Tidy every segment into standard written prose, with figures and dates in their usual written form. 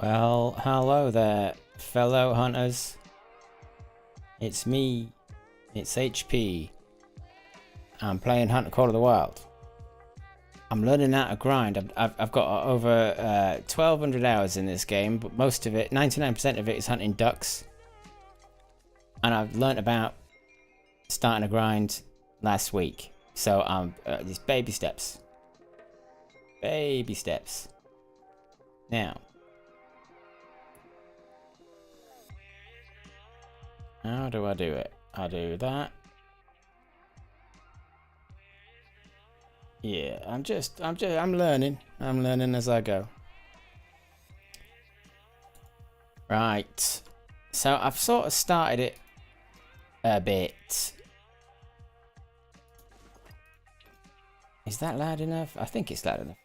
Well, hello there, fellow hunters. It's me. It's HP. I'm playing Hunter Call of the Wild. I'm learning how to grind. I've got over 1,200 hours in this game, but most of it, 99% of it, is hunting ducks. And I've learnt about starting to grind last week. So just baby steps. Baby steps. Now, how do I do it? I do that. Yeah, I'm learning. I'm learning as I go. Right. So I've sort of started it a bit. Is that loud enough? I think it's loud enough.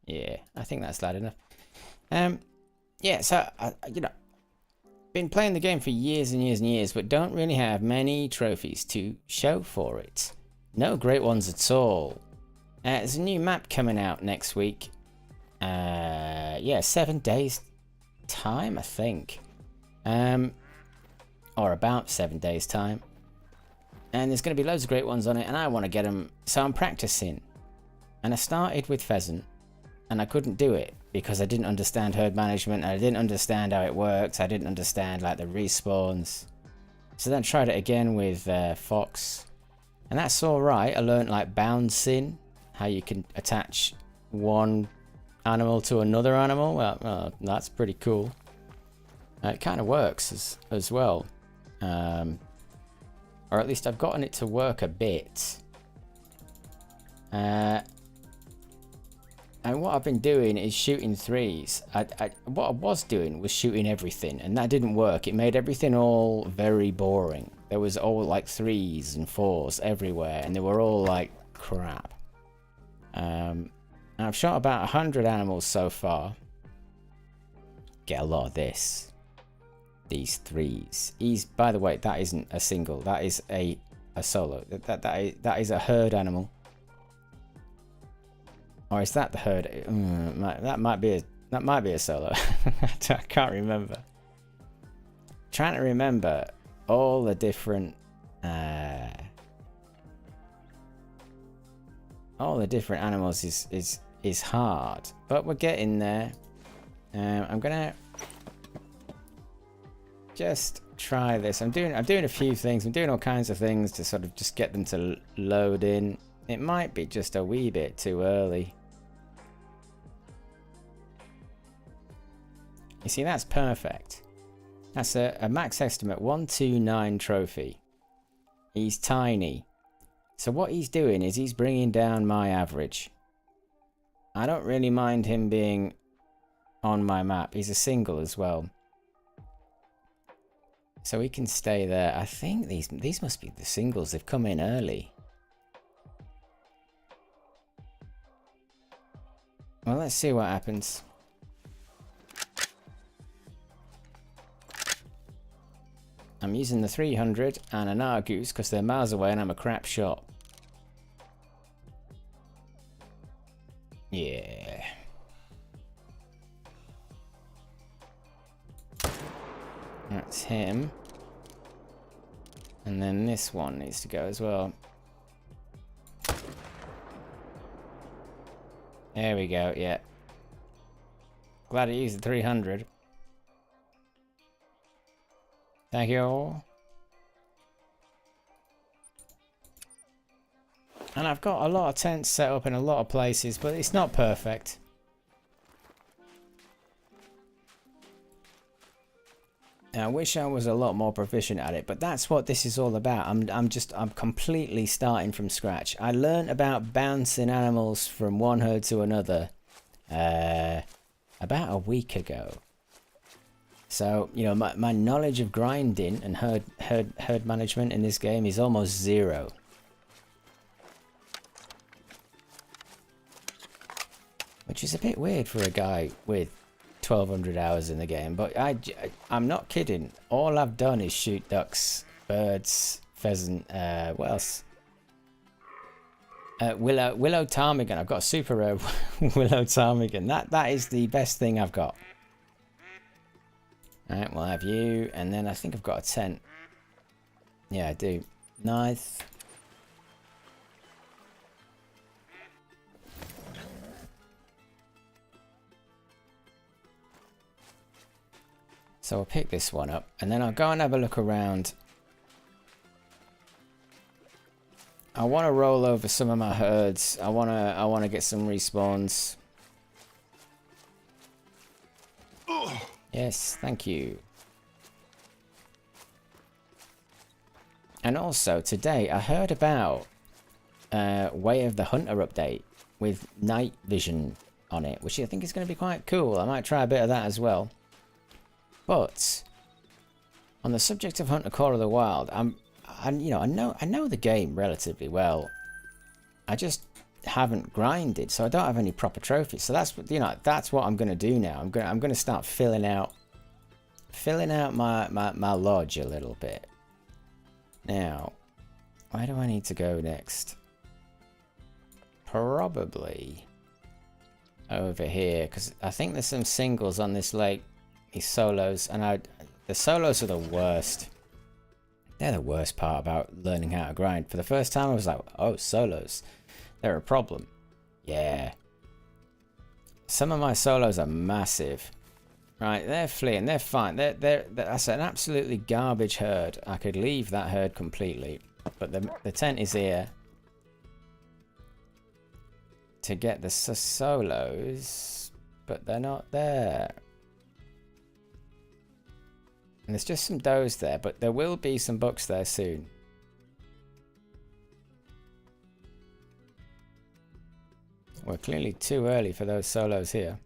Yeah, I think that's loud enough. Yeah, so been playing the game for years and years and years, but don't really have many trophies to show for it. No great ones at all. There's a new map coming out next week. Yeah, 7 days time, I think. Or about 7 days time. And there's going to be loads of great ones on it, and I want to get them, so I'm practicing. And I started with pheasant, and I couldn't do it because I didn't understand herd management, and I didn't understand how it works. I didn't understand like the respawns. So then I tried it again with fox, and that's all right. I learned like bouncing, how you can attach one animal to another animal. Well, that's pretty cool. It kind of works as well, or at least I've gotten it to work a bit. And what I've been doing is shooting threes. What I was doing was shooting everything, and that didn't work. It made everything all very boring. There was all like threes and fours everywhere, and they were all like crap. I've shot about 100 animals so far. Get a lot of this. These threes. By the way, that isn't a single. That is a solo. That is a herd animal. Or is that the herd? That might be a solo. I can't remember. Trying to remember all the different animals is hard, but we're getting there. I'm gonna just try this. I'm doing a few things. I'm doing all kinds of things to sort of just get them to load in. It might be just a wee bit too early. You see, that's perfect. That's a max estimate 129 trophy. He's tiny. So what he's doing is he's bringing down my average. I don't really mind him being on my map. He's a single as well. So he can stay there. I think these must be the singles. They've come in early. Well, let's see what happens. I'm using the 300 and an Argus because they're miles away and I'm a crap shot. Yeah. That's him. And then this one needs to go as well. There we go, yeah. Glad I used the 300. Thank you. And I've got a lot of tents set up in a lot of places, but it's not perfect. And I wish I was a lot more proficient at it, but that's what this is all about. I'm completely starting from scratch. I learned about bouncing animals from one herd to another about a week ago. So, you know, my knowledge of grinding and herd management in this game is almost zero. Which is a bit weird for a guy with 1,200 hours in the game, but I'm not kidding. All I've done is shoot ducks, birds, pheasant, what else? Willow ptarmigan. I've got a super rare willow ptarmigan. That is the best thing I've got. Alright, we'll have you. And then I think I've got a tent. Yeah, I do. Nice. So I'll pick this one up. And then I'll go and have a look around. I want to roll over some of my herds. I want to get some respawns. Yes, thank you. And also today I heard about Way of the Hunter update with night vision on it, which I think is going to be quite cool. I might try a bit of that as well. But on the subject of Hunter Call of the Wild, I know the game relatively well. I just haven't grinded, so I don't have any proper trophies. So that's what I'm gonna do now. I'm gonna start filling out my lodge a little bit. Now, where do I need to go next? Probably over here, because I think there's some singles on this lake, these solos, and the solos are the worst. They're the worst part about learning how to grind. For the first time, I was like, oh, solos. They're a problem. Yeah. Some of my solos are massive. Right, they're fleeing. They're fine. That's an absolutely garbage herd. I could leave that herd completely. But the tent is here to get the solos. But they're not there. And there's just some does there, but there will be some bucks there soon. We're clearly too early for those solos here.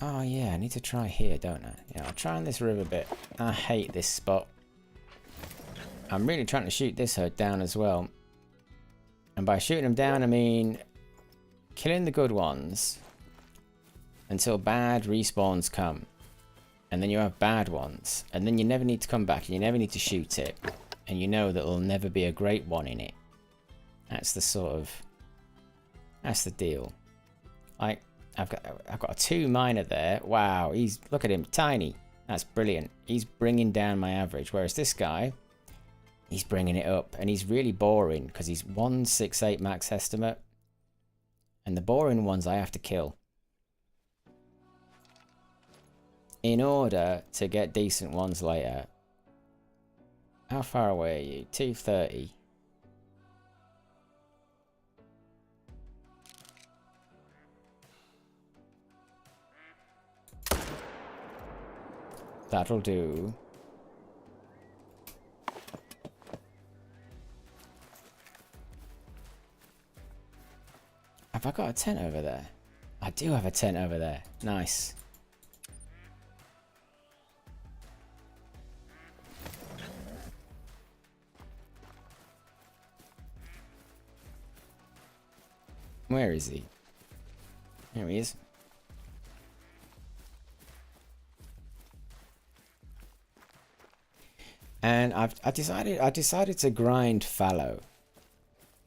Oh yeah, I need to try here, don't I? Yeah, I'll try on this river bit. I hate this spot. I'm really trying to shoot this herd down as well. And by shooting them down, I mean killing the good ones until bad respawns come. And then you have bad ones. And then you never need to come back and you never need to shoot it. And you know that there'll never be a great one in it. That's the deal. Like, I've got a 2 miner there. Wow, look at him, tiny. That's brilliant. He's bringing down my average. Whereas this guy, he's bringing it up. And he's really boring because he's 168 max estimate. And the boring ones I have to kill in order to get decent ones later. How far away are you? 230. That'll do. Have I got a tent over there? I do have a tent over there. Nice. Where is he? There he is. And I decided to grind fallow.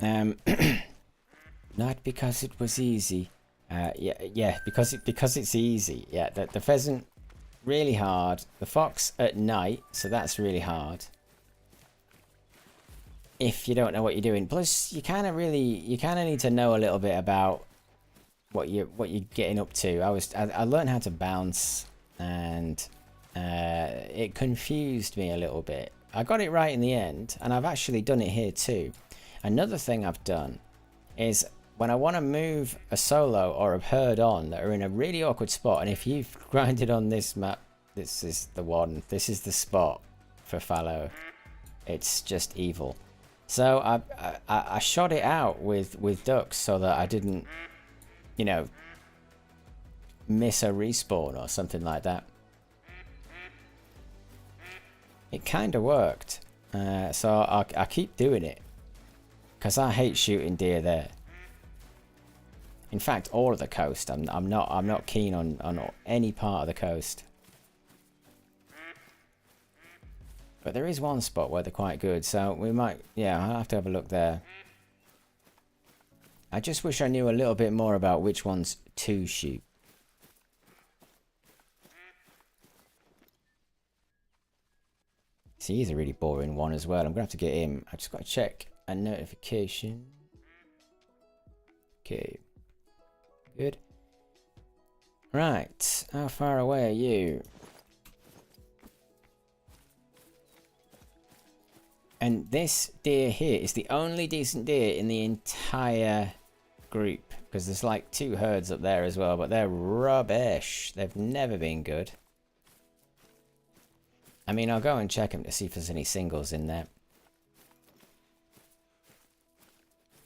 Not because it was easy. Yeah, because it's easy. Yeah, the pheasant really hard. The fox at night, so that's really hard. If you don't know what you're doing. Plus, you kind of need to know a little bit about what you're getting up to. I learned how to bounce, and it confused me a little bit. I got it right in the end, and I've actually done it here too. Another thing I've done is when I want to move a solo or a herd on that are in a really awkward spot, and if you've grinded on this map, this is the one. This is the spot for fallow. It's just evil. So I shot it out with ducks so that I didn't, miss a respawn or something like that. It kind of worked. So I keep doing it because I hate shooting deer there. In fact, all of the coast. I'm not keen on any part of the coast. But there is one spot where they're quite good, so we might... Yeah, I'll have to have a look there. I just wish I knew a little bit more about which ones to shoot. See, he's a really boring one as well. I'm going to have to get him. I just got to check a notification. Okay. Good. Right. How far away are you? And this deer here is the only decent deer in the entire group. Because there's like 2 herds up there as well, but they're rubbish. They've never been good. I mean, I'll go and check them to see if there's any singles in there.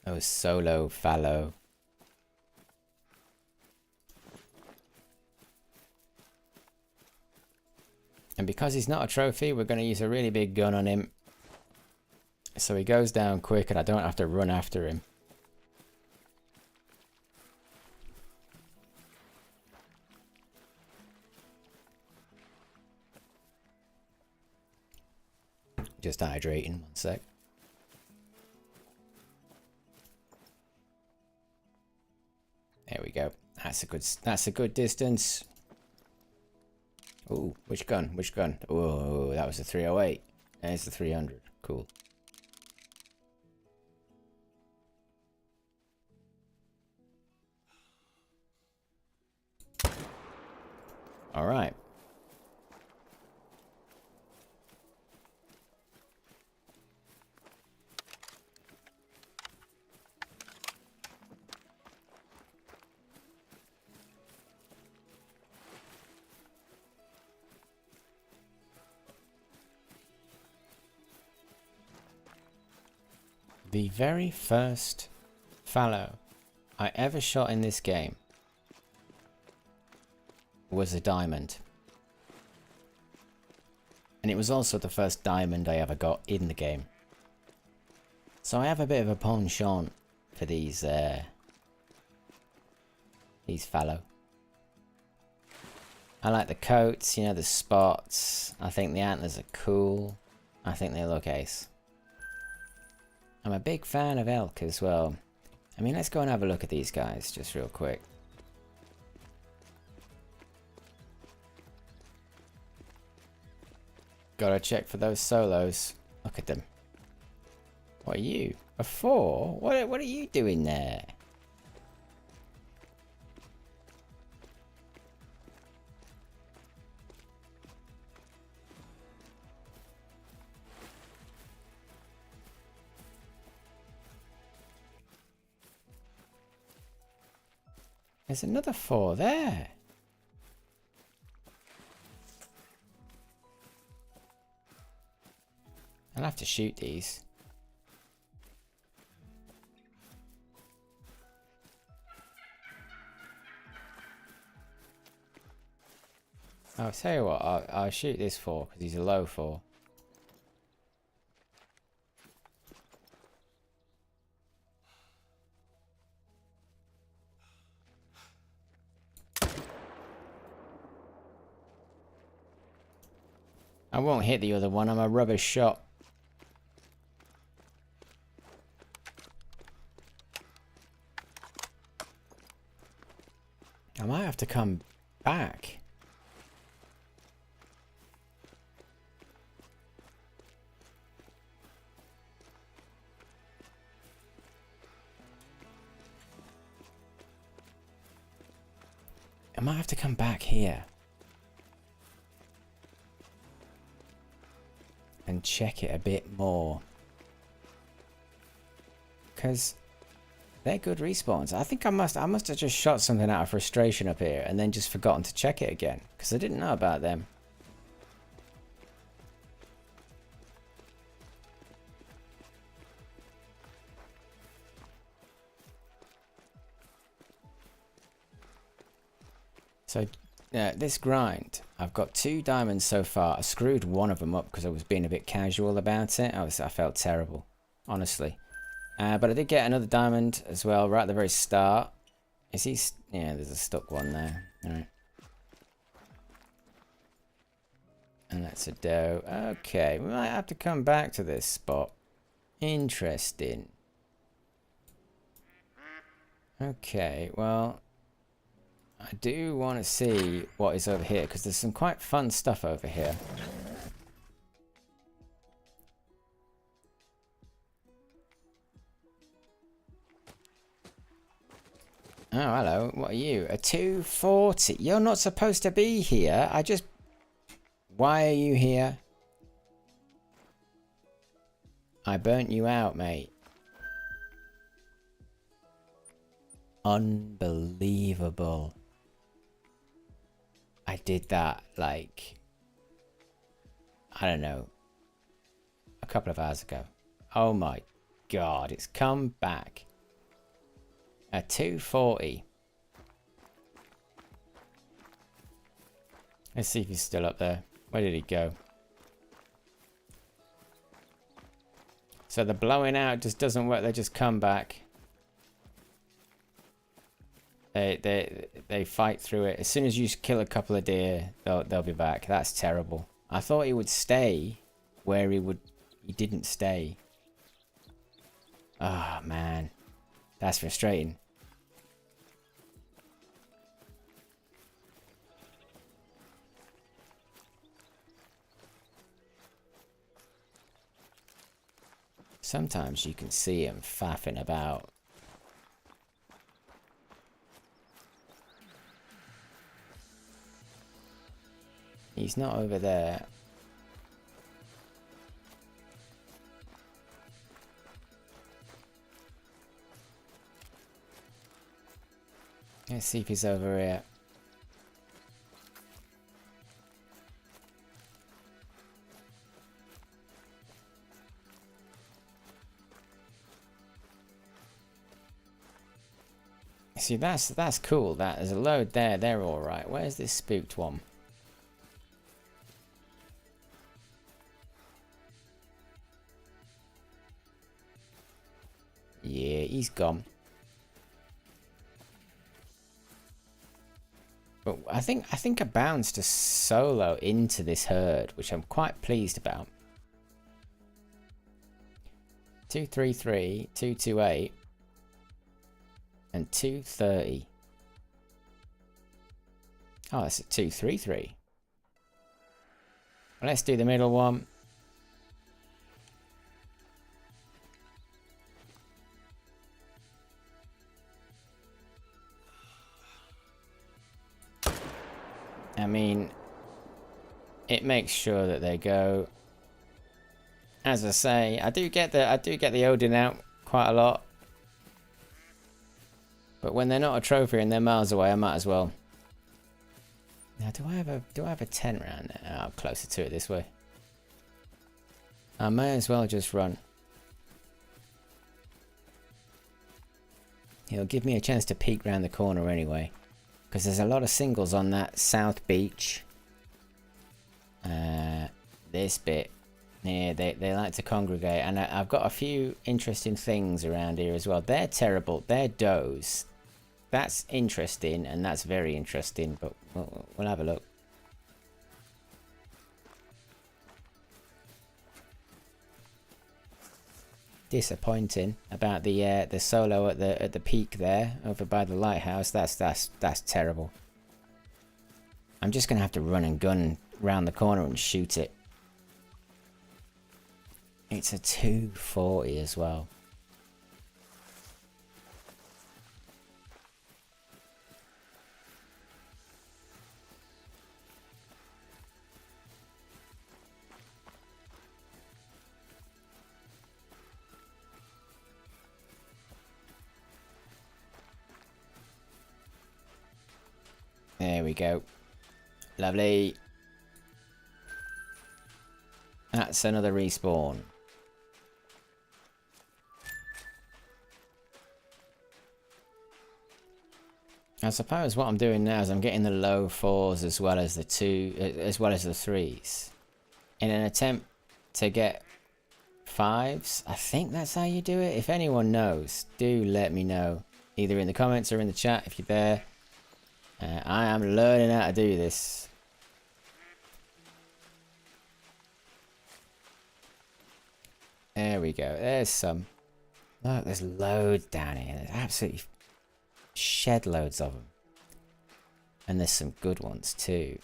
Oh, solo fallow. And because he's not a trophy, we're going to use a really big gun on him. So he goes down quick and I don't have to run after him. Just hydrating, 1 sec. There we go. That's a good distance. Oh, which gun? Which gun? Oh, that was the 308. There's the 300. Cool. All right. The very first fallow I ever shot in this game was a diamond. And it was also the first diamond I ever got in the game. So I have a bit of a penchant for these fallow. I like the coats, you know, the spots. I think the antlers are cool. I think they look ace. I'm a big fan of elk as well. I mean, let's go and have a look at these guys just real quick. Gotta check for those solos. Look at them. What are you? A 4? What are you doing there? There's another 4 there. I'll have to shoot these. I'll tell you what, I'll shoot this 4 because he's a low 4. I won't hit the other one, I'm a rubbish shot. I might have to come back. I might have to come back here. And check it a bit more. Because they're good respawns. I think I must have just shot something out of frustration up here and then just forgotten to check it again. Because I didn't know about them. So this grind, I've got 2 diamonds so far. I screwed one of them up because I was being a bit casual about it. I felt terrible, honestly. But I did get another diamond as well right at the very start. Is he? Yeah, there's a stuck one there. All right. And that's a doe. Okay, we might have to come back to this spot. Interesting. Okay, well, I do want to see what is over here, because there's some quite fun stuff over here. Oh, hello. What are you? A 240. You're not supposed to be here. Why are you here? I burnt you out, mate. Unbelievable. I did that, like, I don't know, a couple of hours ago. Oh my god, it's come back. A 240. Let's see if he's still up there. Where did he go? So the blowing out just doesn't work. They just come back. They fight through it. As soon as you kill a couple of deer, they'll be back. That's terrible. I thought he would stay where he didn't stay. Oh man, that's frustrating. Sometimes you can see him faffing about. He's not over there. Let's see if he's over here. See, that's cool. That there's a load there. They're all right. Where's this spooked one? Yeah, he's gone. But I think I bounced a solo into this herd, which I'm quite pleased about. 233, 228. And 230. Oh, that's a 233. Well, let's do the middle one. I mean, it makes sure that they go. As I say, I do get the Odin out quite a lot. But when they're not a trophy and they're miles away, I might as well. Now, do I have a tent around there? Oh, I'm closer to it this way. I may as well just run. It'll give me a chance to peek round the corner anyway. Because there's a lot of singles on that south beach. This bit. Yeah, they like to congregate. And I've got a few interesting things around here as well. They're terrible. They're does. That's interesting, and that's very interesting, but we'll have a look. Disappointing about the solo at the peak there over by the lighthouse. That's terrible. I'm just gonna have to run and gun round the corner and shoot it. It's a 240 as well. There we go. Lovely. That's another respawn. I suppose what I'm doing now is I'm getting the low 4s as well as the 3s in an attempt to get 5s. I think that's how you do it. If anyone knows, do let me know, either in the comments or in the chat if you're there. I am learning how to do this. There we go. There's some. Look, there's loads down here. There's absolutely shed loads of them. And there's some good ones too.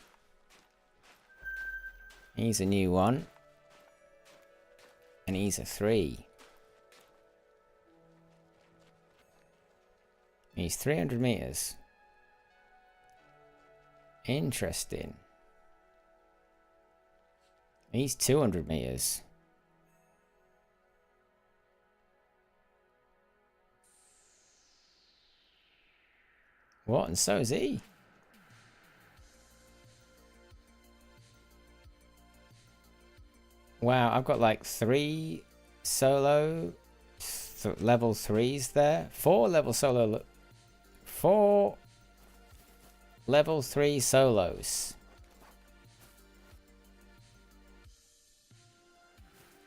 He's a new one. And he's a 3. He's 300 meters. Interesting. He's 200 meters. What? And so is he. Wow, I've got like 3 solo level 3s there. 4 level 3 solos.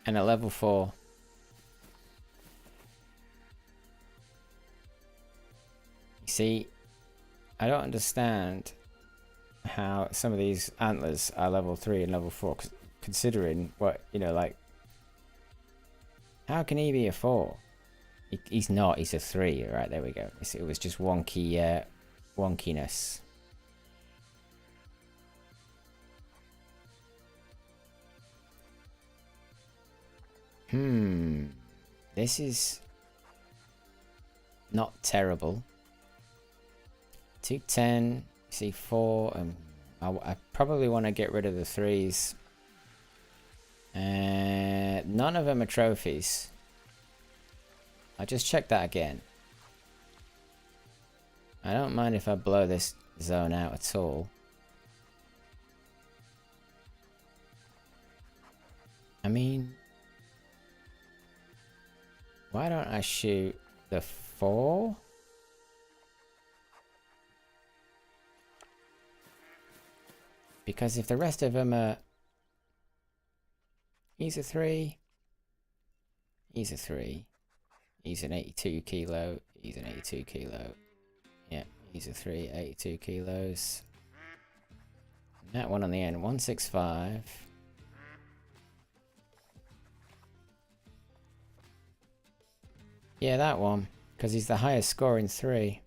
And a level 4. You see, I don't understand how some of these antlers are level 3 and level 4, considering what, you know, like, how can he be a 4? He's not, he's a 3. Right, there we go. It was just wonky, wonkiness. This is not terrible. 210, see 4, and I probably want to get rid of the 3s. None of them are trophies. I'll just check that again. I don't mind if I blow this zone out at all. I mean, why don't I shoot the 4? Because if the rest of them are... He's a 3. He's a 3. He's an 82 kilo. He's an 82 kilo. Yeah, he's a 3, 82 kilos. And that one on the end, 165. Yeah, that one. Because he's the highest scoring 3.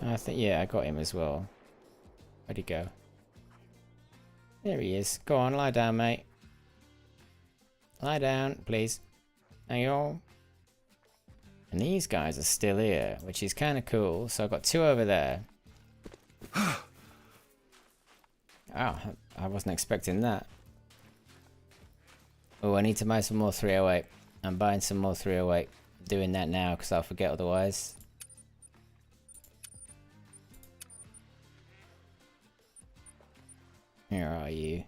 I think, yeah, I got him as well. Where'd he go? There he is. Go on, lie down, mate. Lie down, please. Thank you all. And these guys are still here, which is kind of cool. So I've got 2 over there. Oh, I wasn't expecting that. Oh, I need to buy some more 308. I'm buying some more 308. I'm doing that now because I'll forget otherwise. Where are you?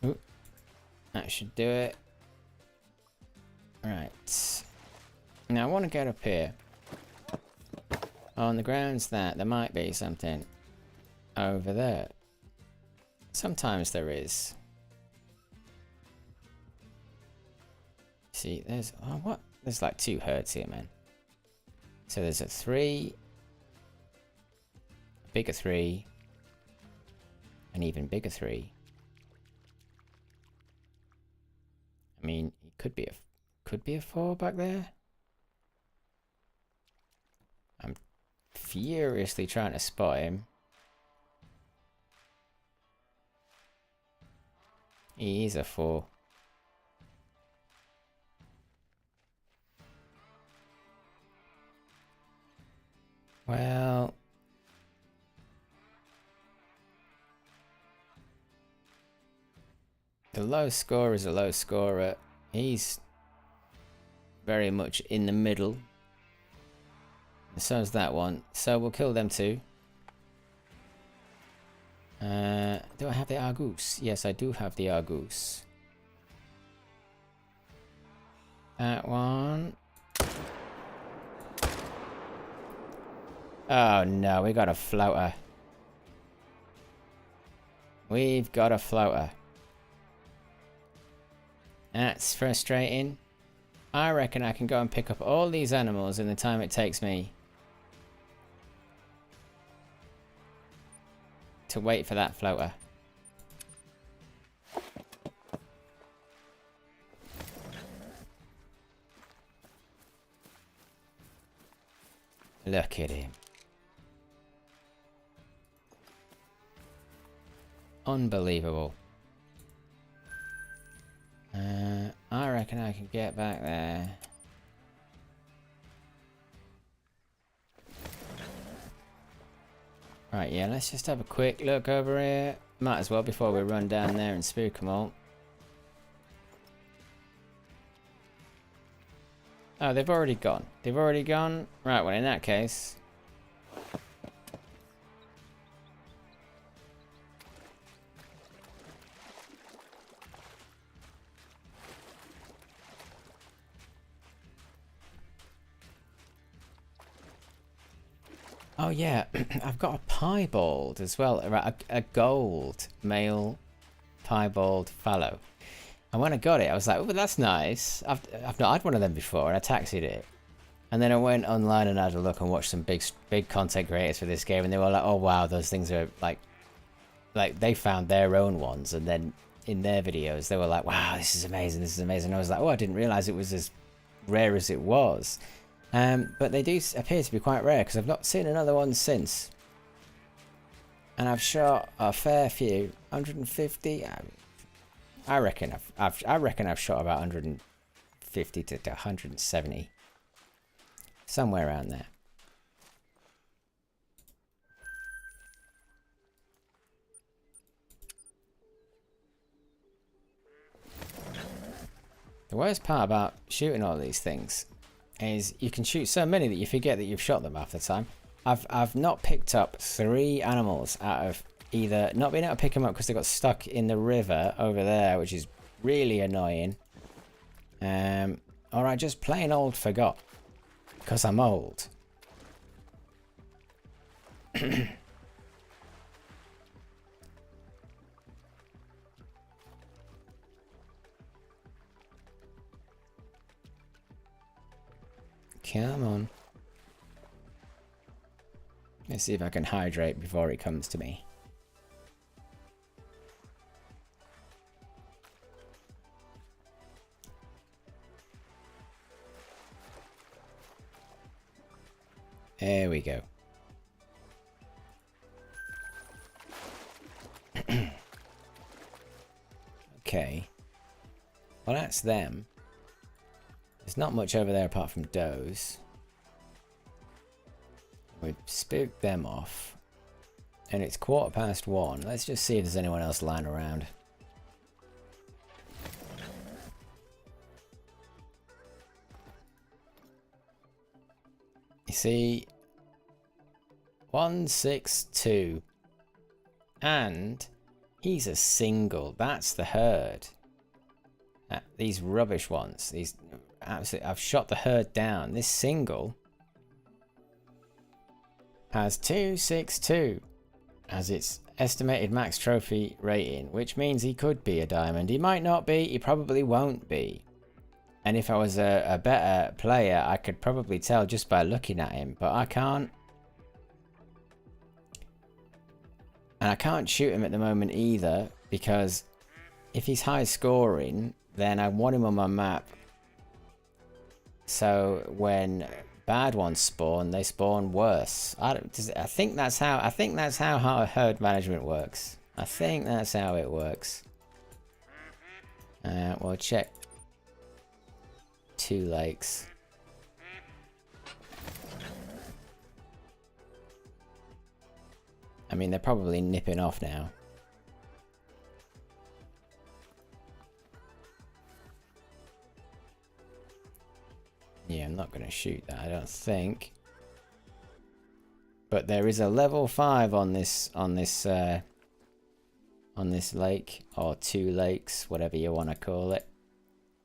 Ooh, that should do it. Right. Now I want to get up here. On the grounds that there might be something over there. Sometimes there is. See, there's... Oh, what? There's like 2 herds here, man. So there's a 3. A bigger 3. An even bigger 3. I mean, it could be a 4 back there. I'm furiously trying to spot him. He's a 4. Well, the low scorer is a low scorer. He's very much in the middle. And so is that one. So we'll kill them 2. Do I have the Argus? Yes, I do have the Argus. That one. Oh no, we got a floater. We've got a floater. That's frustrating. I reckon I can go and pick up all these animals in the time it takes me to wait for that floater. Look at him. Unbelievable. I reckon I can get back there. Right, yeah, let's just have a quick look over here. Might as well before we run down there and spook them all. Oh, they've already gone. They've already gone? Right, well in that case... Oh yeah, I've got a piebald as well. A gold male piebald fallow. And when I got it, I was like, oh, that's nice. I've not had one of them before, and I taxied it. And then I went online and had a look and watched some big content creators for this game, and they were like, oh wow, those things are like they found their own ones, and then in their videos they were like, wow, this is amazing, this is amazing. And I was like, oh, I didn't realize it was as rare as it was. But they do appear to be quite rare because I've not seen another one since. And I've shot a fair few, 150. I reckon I've shot about 150 to 170, somewhere around there. The worst part about shooting all these things is you can shoot so many that you forget that you've shot them half the time. I've not picked up 3 animals out of either not being able to pick them up because they got stuck in the river over there, which is really annoying, or I just plain old forgot because I'm old. Come on. Let's see if I can hydrate before it comes to me. There we go. Okay. Well, that's them. There's not much over there apart from does. We've spooked them off. And it's 1:15. Let's just see if there's anyone else lying around. You see, 162. And he's a single. That's the herd. These rubbish ones. These absolutely. I've shot the herd down. This single has 262 as its estimated max trophy rating, which means he could be a diamond. He might not be. He probably won't be. And if I was a better player, I could probably tell just by looking at him, but I can't. And I can't shoot him at the moment either, because if he's high scoring, then I want him on my map. So when bad ones spawn, they spawn worse. I think that's how herd management works. I think that's how it works. We'll check 2 lakes. I mean, they're probably nipping off now. Yeah, I'm not going to shoot that, I don't think. But there is a level 5 on this lake, or 2 lakes, whatever you want to call it.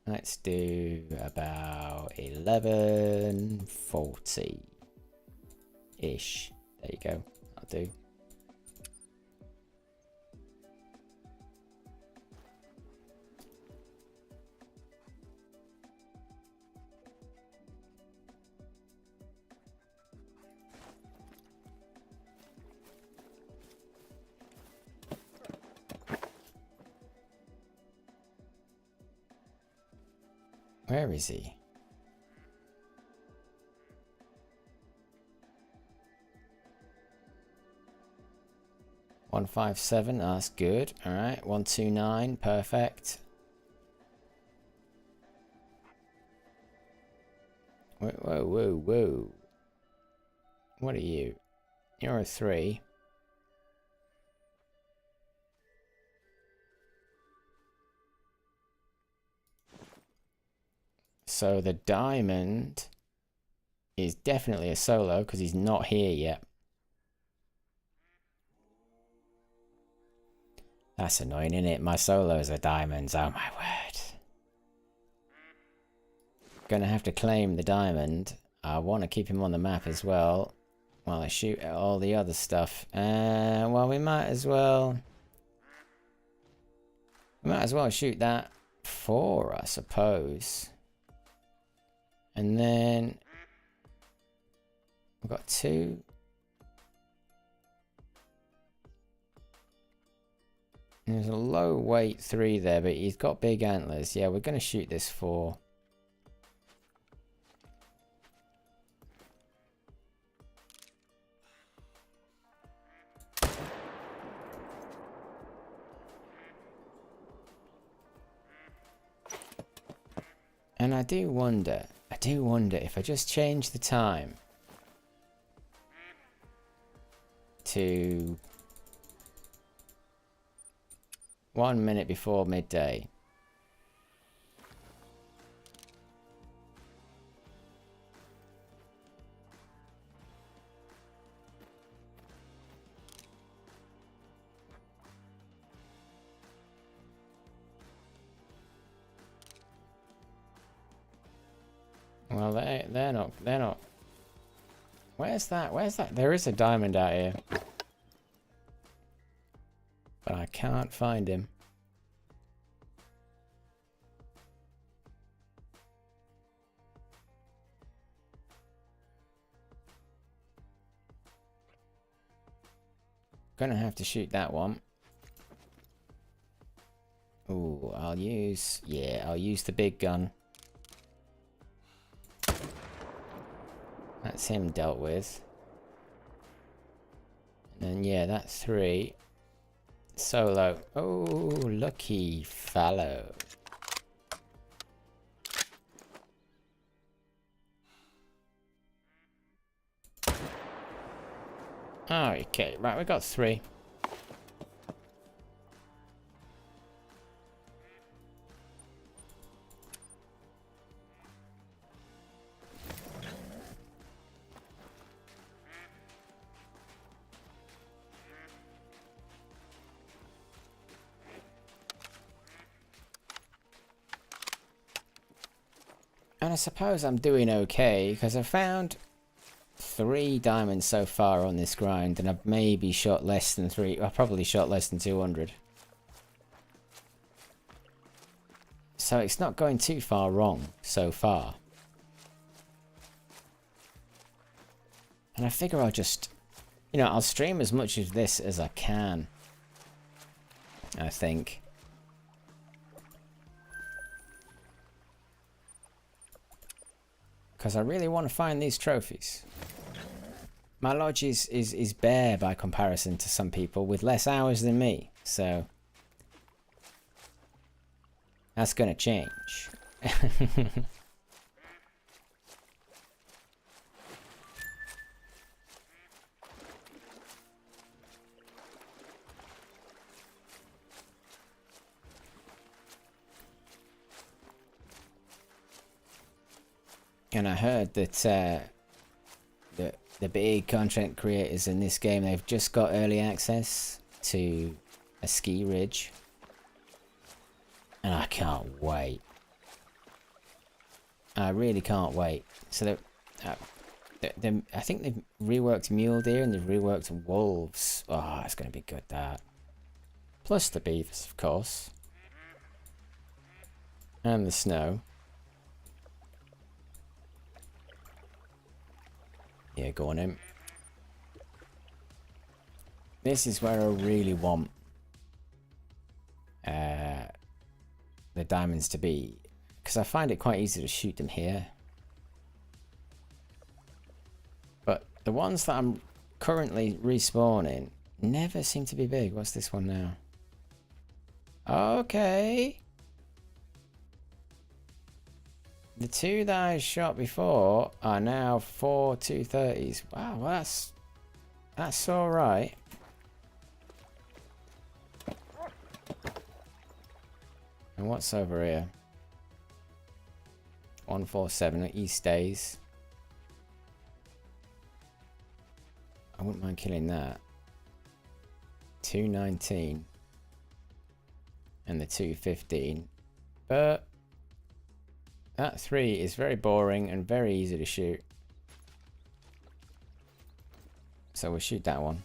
Let's do about 1140-ish. There you go. I'll do. Where is he? $157, that's good. Alright, 129, perfect. Whoa, whoa, whoa, whoa. What are you? You're a 3. So the diamond is definitely a solo because he's not here yet. That's annoying, isn't it? My solos are diamonds, oh my word. Gonna have to claim the diamond. I want to keep him on the map as well while I shoot at all the other stuff. Well, we might as well shoot that 4, I suppose. And then we've got 2. There's a low weight 3 there, but he's got big antlers. Yeah, we're going to shoot this 4. And I do wonder if I just change the time to 1 minute before midday. Well, they're not. Where's that? There is a diamond out here. But I can't find him. Gonna have to shoot that one. Ooh, I'll use the big gun. That's him dealt with. And then yeah, that's 3. Solo. Oh, lucky fallow. Oh, okay, right, we got 3. And I suppose I'm doing okay, because I found 3 diamonds so far on this grind, and I've maybe shot less than 3. I probably shot less than 200. So it's not going too far wrong so far. And I figure I'll just, I'll stream as much of this as I can, I think. Because I really want to find these trophies. My lodge is bare by comparison to some people with less hours than me, so that's going to change. And I heard that the big content creators in this game, they've just got early access to a ski ridge. And I can't wait. I really can't wait. So I think they've reworked mule deer and they've reworked wolves. Oh, it's going to be good, that. Plus the beavers, of course. And the snow. Yeah, go on in. This is where I really want the diamonds to be, because I find it quite easy to shoot them here. But the ones that I'm currently respawning never seem to be big. What's this one now? Okay. The two that I shot before are now 4 230s. Wow, that's alright. And what's over here? 147 East Days. I wouldn't mind killing that. 219 and the 215, but that 3 is very boring and very easy to shoot, so we'll shoot that one.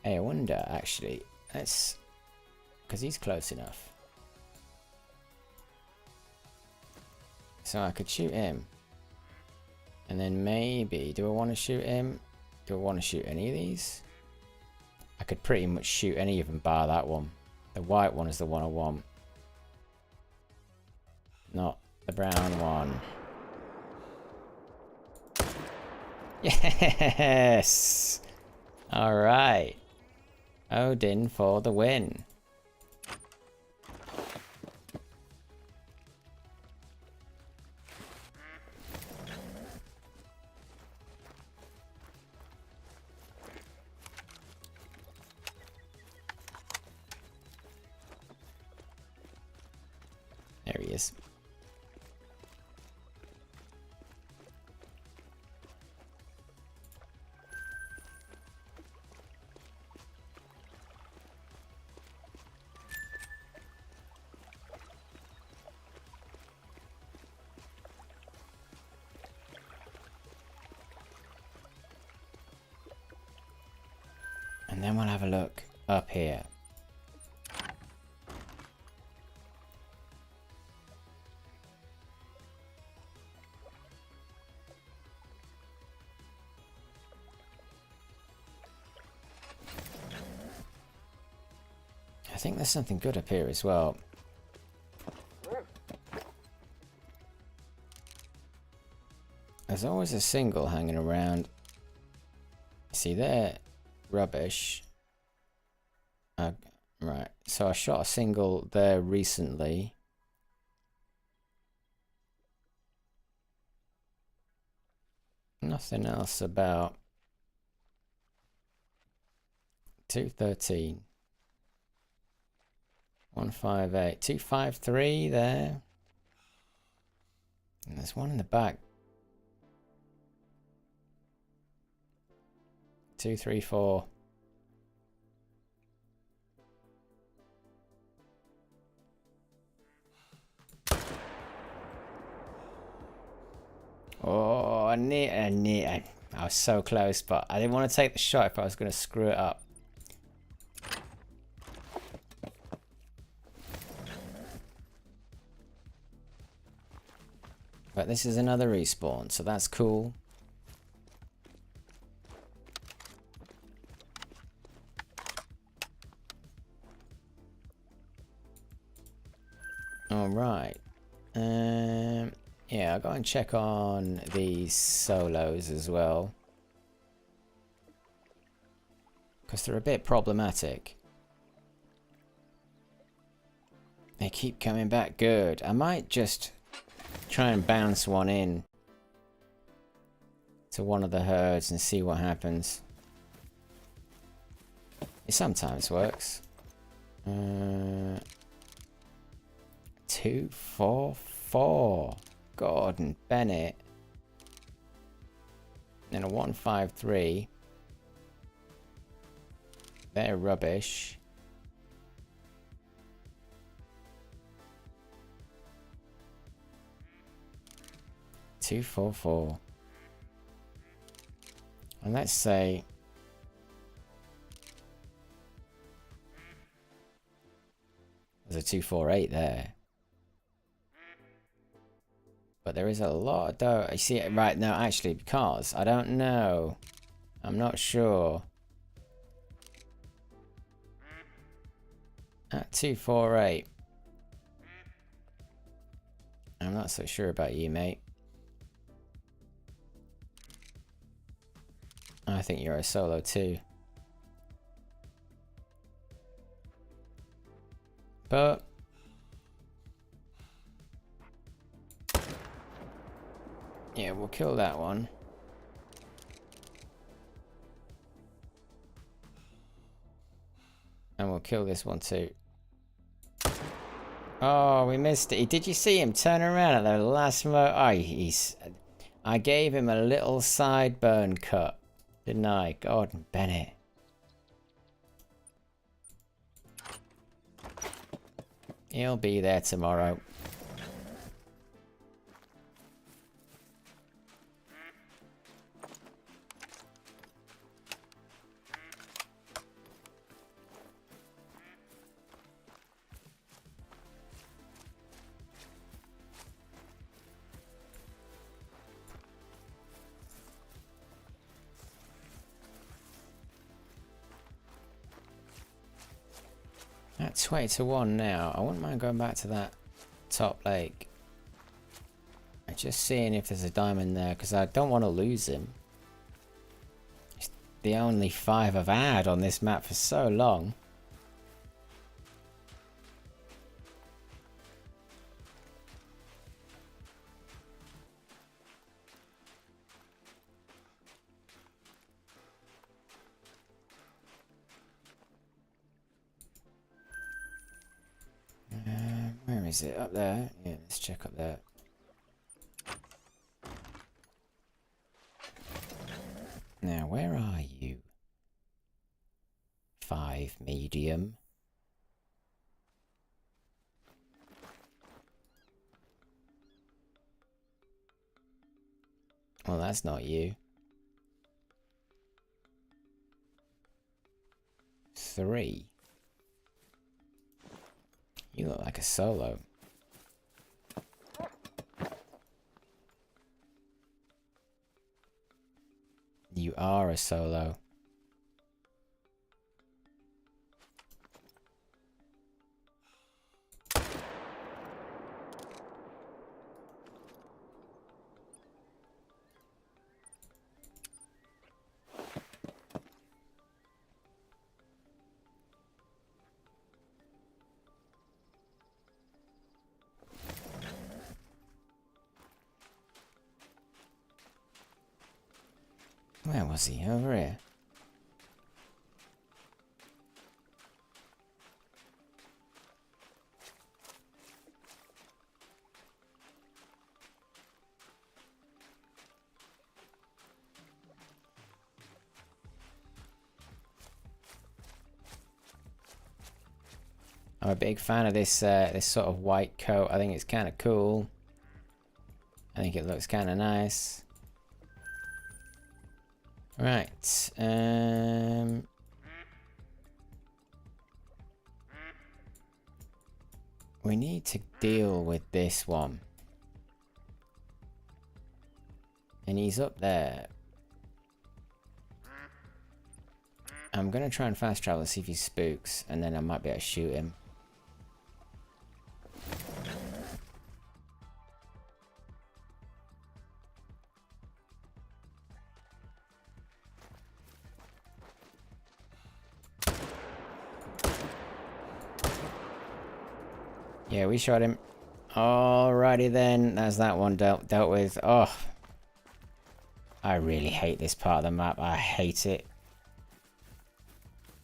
Hey, I wonder actually, let's, because he's close enough, so I could shoot him. And then maybe, do I want to shoot him? Do I want to shoot any of these? I could pretty much shoot any of them bar that one. The white one is the one I want. Not the brown one. Yes! Alright. Odin for the win. There he is. And then we'll have a look up here. I think there's something good up here as well. There's always a single hanging around. See there? Rubbish. Right, so I shot a single there recently. Nothing else about. 213. 158. 253 there. And there's one in the back. 234. Oh, I was so close, but I didn't want to take the shot if I was going to screw it up. But this is another respawn, so that's cool. Alright. Yeah, I'll go and check on these solos as well, because they're a bit problematic. They keep coming back good. I might just try and bounce one in to one of the herds and see what happens. It sometimes works. 244. Gordon Bennett. And a 153. They're rubbish. $244. And let's say there's a 248 there. But there is a lot of dough. I see it right now, actually, because I don't know. I'm not sure. At 248. I'm not so sure about you, mate. I think you're a solo too. But yeah, we'll kill that one. And we'll kill this one too. Oh, we missed it. Did you see him turn around at the last moment? Oh, I gave him a little sideburn cut, didn't I? Gordon Bennett. He'll be there tomorrow. At 20-1 now. I wouldn't mind going back to that top lake. And just seeing if there's a diamond there, because I don't want to lose him. It's the only 5 I've had on this map for so long. Where is it? Up there? Yeah, let's check up there. Now, where are you? 5 medium. Well, that's not you. 3. You look like a solo. You are a solo. Where was he? Over here. I'm a big fan of this this sort of white coat. I think it's kind of cool. I think it looks kind of nice. Right. We need to deal with this one. And he's up there. I'm gonna try and fast travel to see if he spooks, and then I might be able to shoot him. Yeah, we shot him. Alrighty then, that's that one dealt with. Oh, I really hate this part of the map. I hate it.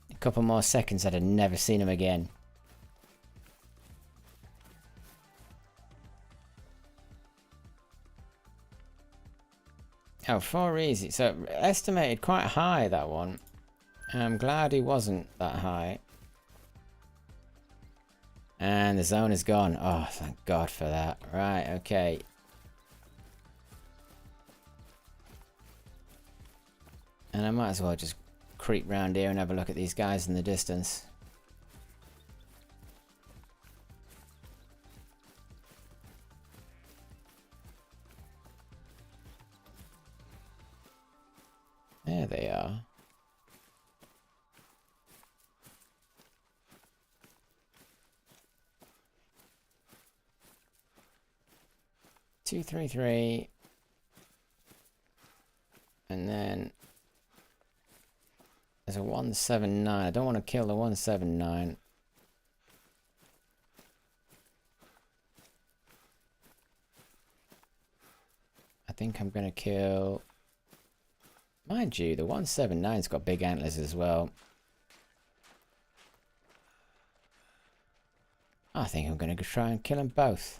A couple more seconds, I'd have never seen him again. Oh, 4 easy. So estimated quite high, that one. I'm glad he wasn't that high. And the zone is gone. Oh, thank God for that. Right, okay. And I might as well just creep round here and have a look at these guys in the distance. There they are. 233. And then there's a 179. I don't want to kill the 179. I think I'm going to kill... Mind you, the 179's got big antlers as well. I think I'm going to try and kill them both.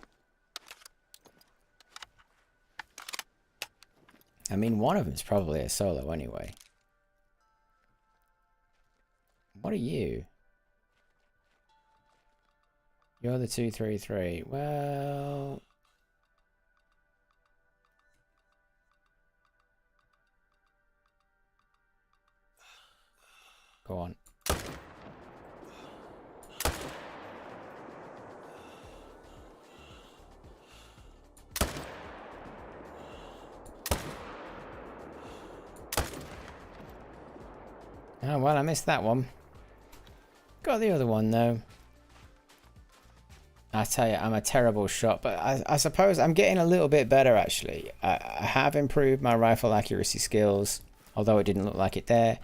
I mean, one of them's probably a solo anyway. What are you? You're the 233. Well... Go on. Oh, well, I missed that one. Got the other one, though. I tell you, I'm a terrible shot, but I suppose I'm getting a little bit better, actually. I have improved my rifle accuracy skills, although it didn't look like it there.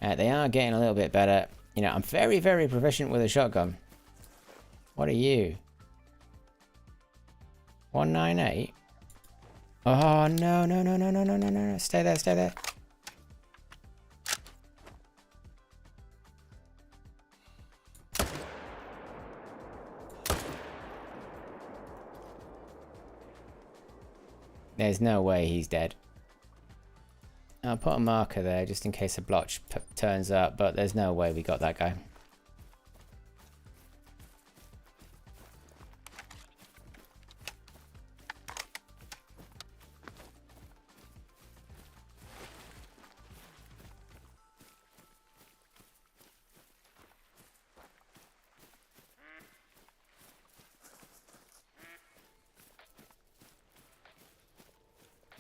They are getting a little bit better. You know, I'm very, very proficient with a shotgun. What are you? 198? Oh, no, no, no, no, no, no, no, no. Stay there, stay there. There's no way he's dead. I'll put a marker there just in case a blotch turns up, but there's no way we got that guy.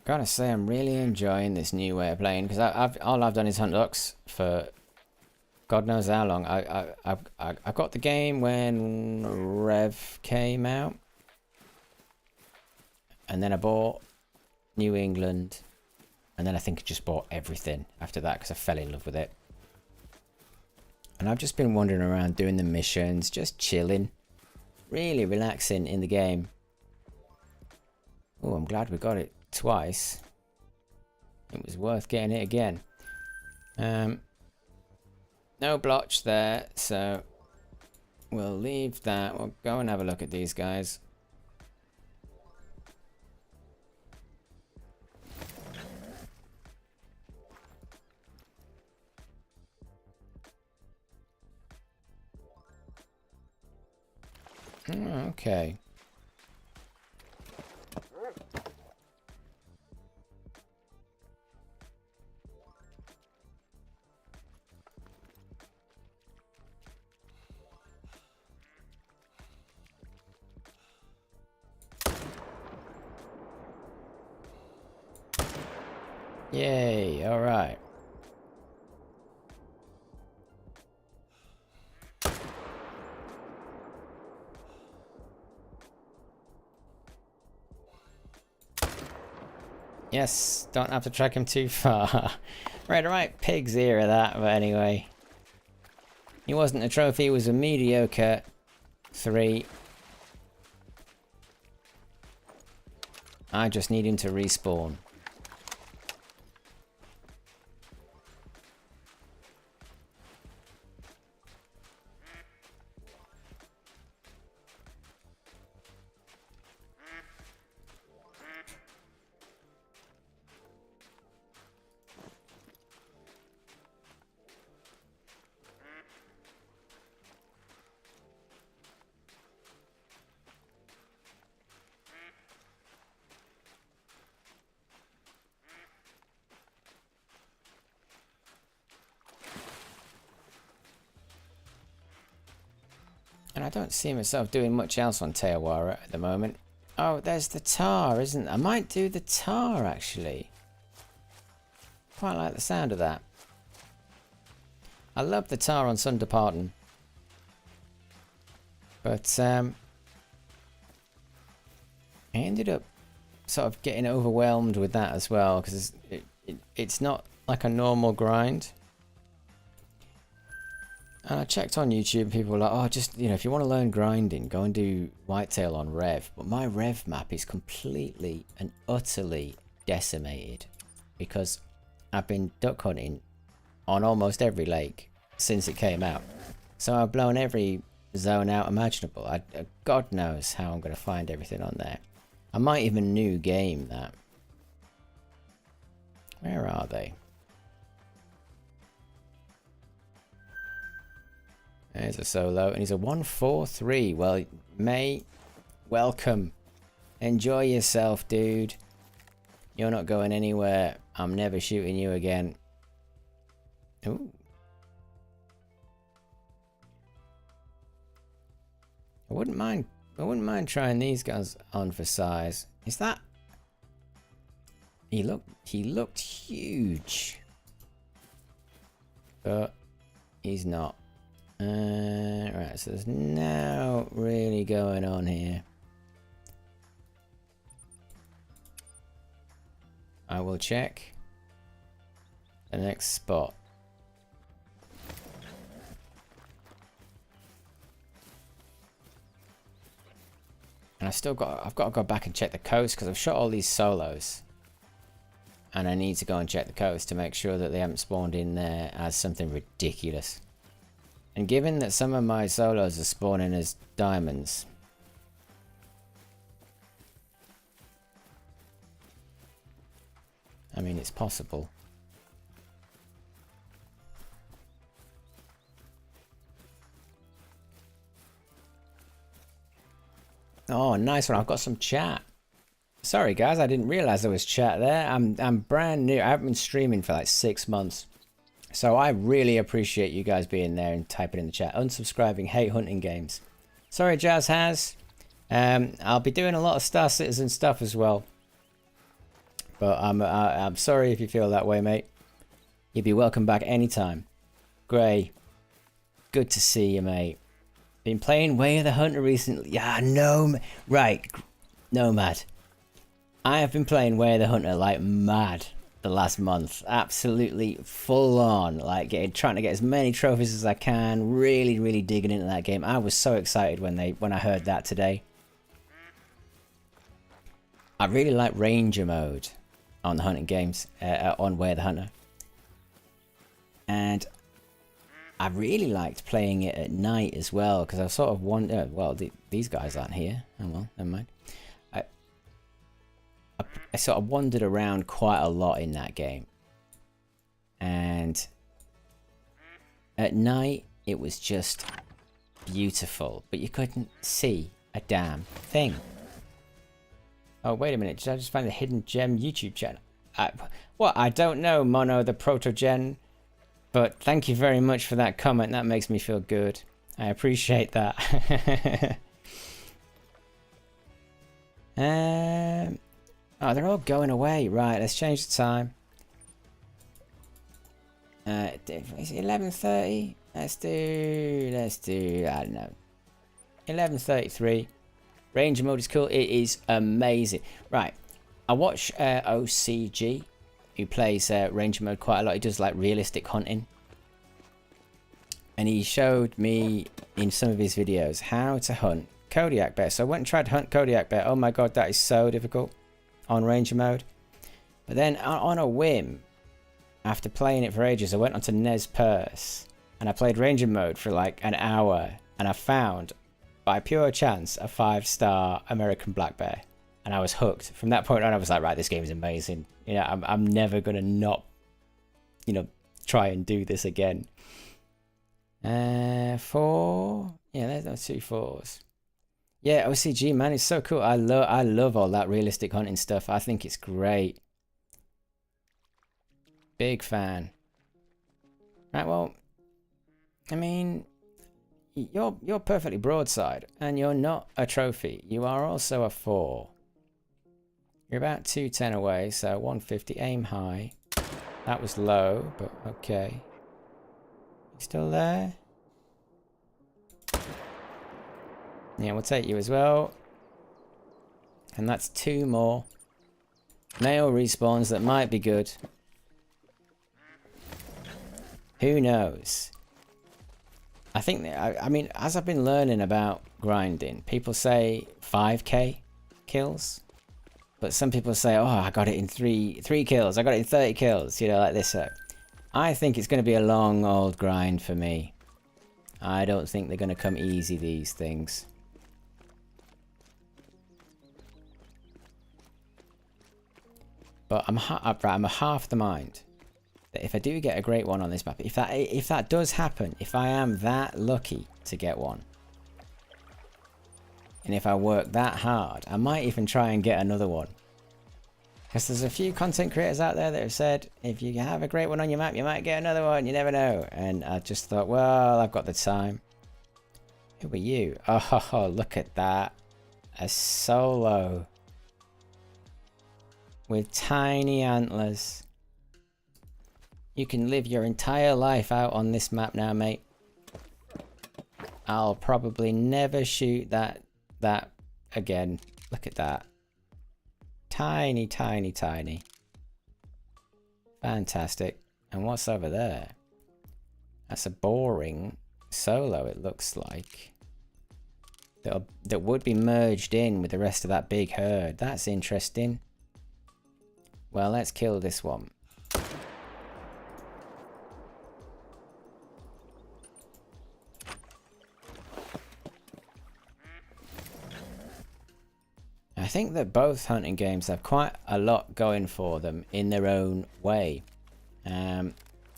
Gotta say, I'm really enjoying this new way of playing because all I've done is hunt ducks for God knows how long. I got the game when Rev came out, and then I bought New England, and then I think I just bought everything after that because I fell in love with it. And I've just been wandering around doing the missions, just chilling, really relaxing in the game. Oh, I'm glad we got it twice. It was worth getting it again. No blotch there, so we'll leave that. We'll go and have a look at these guys. Okay. Yay, all right. Yes, don't have to track him too far. Right, pig's ear of that, but anyway. He wasn't a trophy, he was a mediocre 3. I just need him to respawn. And I don't see myself doing much else on Awaroa at the moment. Oh, there's the tar, isn't there? I might do the tar, actually. Quite like the sound of that. I love the tar on Sunderparton. But, I ended up sort of getting overwhelmed with that as well, because it's not like a normal grind. And I checked on YouTube, people were like, oh, just, you know, if you want to learn grinding, go and do Whitetail on Rev. But my Rev map is completely and utterly decimated because I've been duck hunting on almost every lake since it came out. So I've blown every zone out imaginable. God knows how I'm going to find everything on there. I might even new game that. Where are they? There's a solo, and he's a 143. Well, mate, welcome. Enjoy yourself, dude. You're not going anywhere. I'm never shooting you again. Ooh. I wouldn't mind trying these guys on for size. Is that? He looked huge. But he's not. Right, so there's now really going on here. I will check the next spot. And I've got to go back and check the coast because I've shot all these solos. And I need to go and check the coast to make sure that they haven't spawned in there as something ridiculous. And given that some of my solos are spawning as diamonds, I mean, it's possible. Oh, nice one. I've got some chat. Sorry, guys. I didn't realize there was chat there. I'm brand new. I haven't been streaming for like 6 months. So I really appreciate you guys being there and typing in the chat. Unsubscribing, hate hunting games. Sorry, Jazz has. I'll be doing a lot of Star Citizen stuff as well. But I'm sorry if you feel that way, mate. You'd be welcome back anytime. Gray, good to see you, mate. Been playing Way of the Hunter recently. Yeah, no, right, Nomad. I have been playing Way of the Hunter like mad the last month. Absolutely full on, like trying to get as many trophies as I can. Really digging into that game. I was so excited when I heard that today. I really like Ranger mode on the hunting games, on Way of the Hunter. And I really liked playing it at night as well, because I sort of wonder, well, these guys aren't here. Oh well, never mind. I sort of wandered around quite a lot in that game. And at night, it was just beautiful, but you couldn't see a damn thing. Oh, wait a minute. Did I just find the hidden gem YouTube channel? I don't know, Mono the Protogen, but thank you very much for that comment. That makes me feel good. I appreciate that. Oh, they're all going away. Right, let's change the time. Is it 11:30? Let's do, I don't know, 11:33. Ranger mode is cool. It is amazing. Right, I watch OCG, who plays Ranger mode quite a lot. He does like realistic hunting. And he showed me in some of his videos how to hunt Kodiak bear. So I went and tried to hunt Kodiak bear. Oh my god, that is so difficult on Ranger mode. But then on a whim, after playing it for ages, I went onto Nez Perce and I played Ranger mode for like an hour, and I found, by pure chance, a 5-star American black bear, and I was hooked. From that point on, I was like, right, this game is amazing. You know, I'm never gonna not, you know, try and do this again. 4, yeah, there's those 2 4s. Yeah, OCG, man, it's so cool. I love all that realistic hunting stuff. I think it's great. Big fan. Right, well, I mean, you're perfectly broadside, and you're not a trophy. You are also a 4. You're about 210 away, so 150. Aim high. That was low, but okay. You still there? Yeah, we'll take you as well. And that's 2 more. Male respawns that might be good. Who knows? I think, I mean, as I've been learning about grinding, people say 5k kills. But some people say, oh, I got it in 3 kills. I got it in 30 kills. You know, like this. I think it's going to be a long old grind for me. I don't think they're going to come easy, these things. But I'm half the mind that if I do get a great one on this map, if that does happen, if I am that lucky to get one, and if I work that hard, I might even try and get another one. Because there's a few content creators out there that have said, if you have a great one on your map, you might get another one, you never know. And I just thought, well, I've got the time. Who are you? Oh, look at that. A solo. With tiny antlers. You can live your entire life out on this map now, mate. I'll probably never shoot that again. Look at that. Tiny, tiny, tiny. Fantastic. And what's over there? That's a boring solo, it looks like. That would be merged in with the rest of that big herd. That's interesting. Well, let's kill this one. I think that both hunting games have quite a lot going for them in their own way. I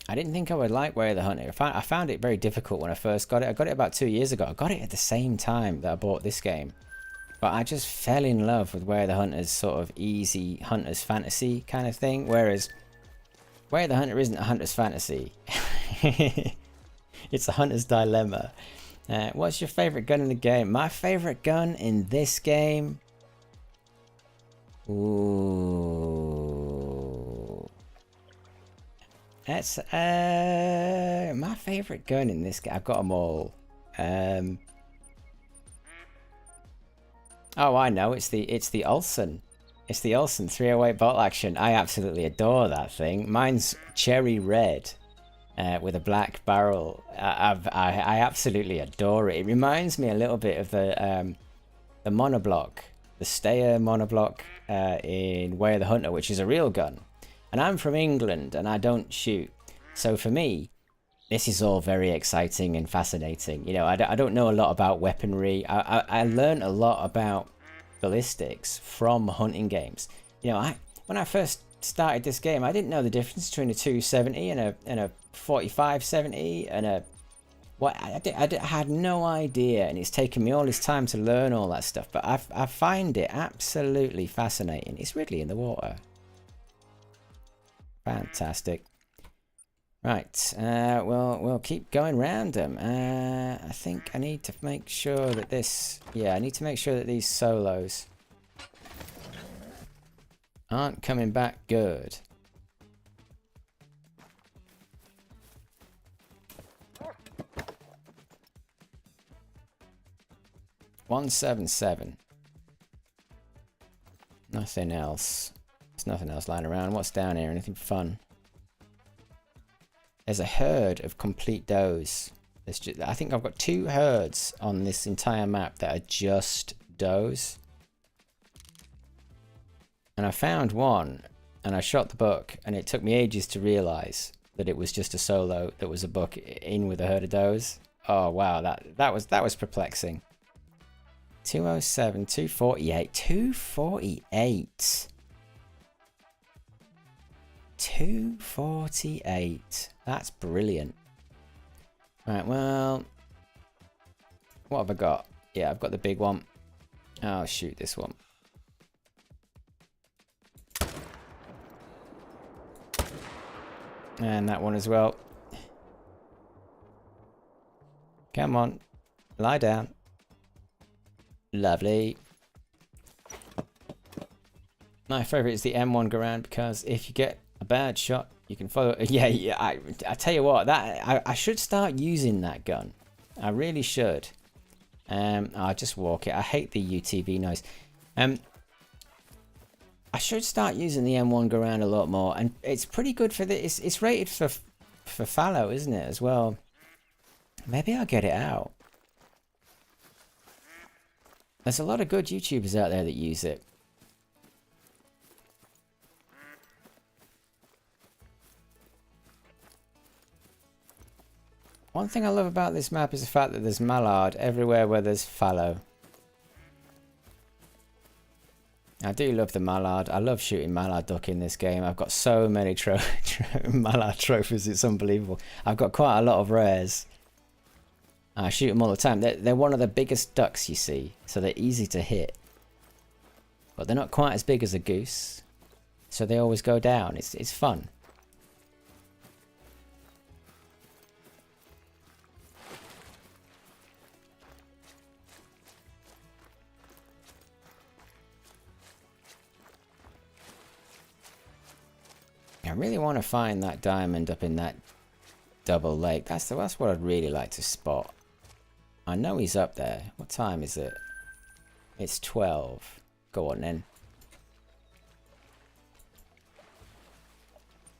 didn't think I would like Way of the Hunter. I found it very difficult when I first got it. I got it about 2 years ago. I got it at the same time that I bought this game. But I just fell in love with Way of the Hunter's sort of easy hunter's fantasy kind of thing. Whereas Way of the Hunter isn't a hunter's fantasy. It's a hunter's dilemma. What's your favourite gun in the game? My favourite gun in this game... Ooh. That's my favorite gun in this game. I've got them all. Oh, I know. It's the Olsen. It's the Olsen 308 bolt action. I absolutely adore that thing. Mine's cherry red with a black barrel. I absolutely adore it. It reminds me a little bit of the monoblock. The Stayer monoblock in Way of the Hunter, which is a real gun. And I'm from England and I don't shoot. So for me, this is all very exciting and fascinating. You know, I don't know a lot about weaponry. I learned a lot about ballistics from hunting games. You know, when I first started this game, I didn't know the difference between a 270 and a 4570 and a... What I had no idea, and it's taken me all this time to learn all that stuff. But I find it absolutely fascinating. It's Ridley in the water. Fantastic. Right. We'll keep going random. I think I need to make sure that this. Yeah, I need to make sure that these solos aren't coming back good. $177. Nothing else. There's nothing else lying around. What's down here? Anything fun? There's a herd of complete does. I think I've got 2 herds on this entire map that are just does. And I found one, and I shot the buck, and it took me ages to realise that it was just a solo that was a buck in with a herd of does. Oh wow, that was perplexing. 207, 248, 248. 248. That's brilliant. Right, well, what have I got? Yeah, I've got the big one. I'll shoot this one. And that one as well. Come on, lie down. Lovely. My favourite is the M1 Garand because if you get a bad shot, you can follow. Yeah. I tell you what, I should start using that gun. I really should. I'll just walk it. I hate the UTV noise. I should start using the M1 go around a lot more, and it's pretty good for this. It's rated for fallow, isn't it, as well? Maybe I'll get it out. There's a lot of good YouTubers out there that use it. One thing I love about this map is the fact that there's mallard everywhere where there's fallow. I do love the mallard. I love shooting mallard duck in this game. I've got so many mallard trophies, it's unbelievable. I've got quite a lot of rares. I shoot them all the time. They're one of the biggest ducks you see, so they're easy to hit. But they're not quite as big as a goose, so they always go down. It's fun. I really want to find that diamond up in that double lake. That's what I'd really like to spot. I know he's up there. What time is it? It's 12. Go on then.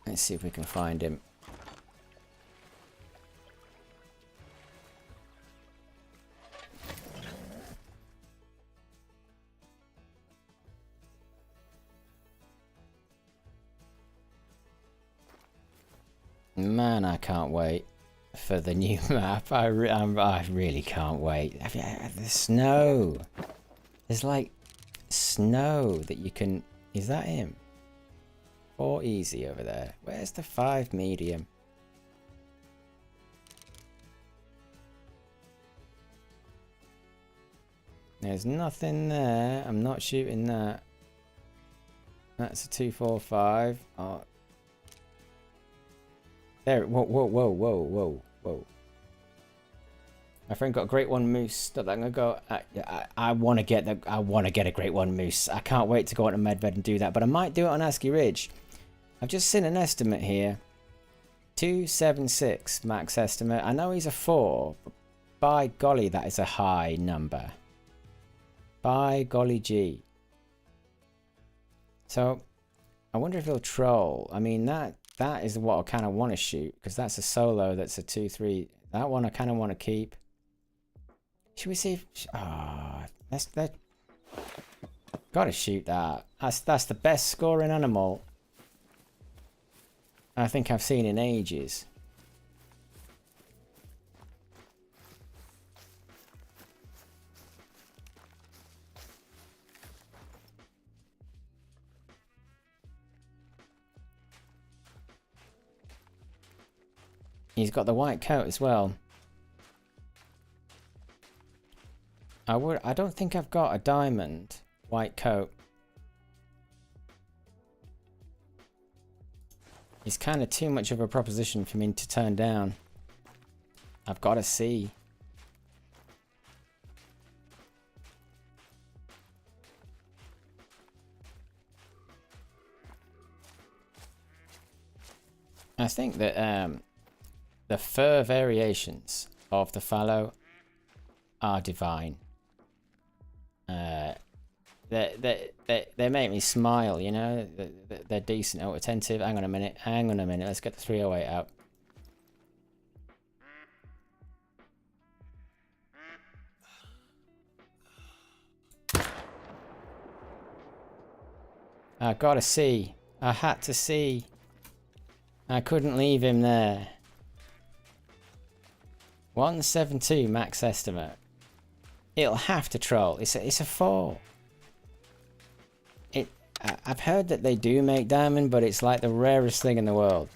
Let's see if we can find him. Man, I can't wait for the new map. I really can't wait. The snow. There's like snow that you can... Is that him? 4 easy over there. Where's the 5 medium? There's nothing there. I'm not shooting that. That's a 245. Oh. There, whoa. My friend got a Great One moose. I'm gonna go. I want to get a Great One moose. I can't wait to go on to Medved and do that. But I might do it on ASCII Ridge. I've just seen an estimate here. 276 max estimate. I know he's a 4. But by golly, that is a high number. By golly gee. So, I wonder if he'll troll. I mean, that is what I kind of want to shoot, because that's a solo that's a 2-3. That one I kind of want to keep. Should we see if... Ah, that gotta shoot that. That's the best scoring animal I think I've seen in ages. He's got the white coat as well. I don't think I've got a diamond white coat. He's kind of too much of a proposition for me to turn down. I've got to see. I think that the fur variations of the fallow are divine. They make me smile, you know. They're decent, oh, attentive. Hang on a minute. Let's get the 308 out. I gotta see. I had to see. I couldn't leave him there. 172 max estimate. It'll have to troll. It's a 4. I've heard that they do make diamond, but it's like the rarest thing in the world.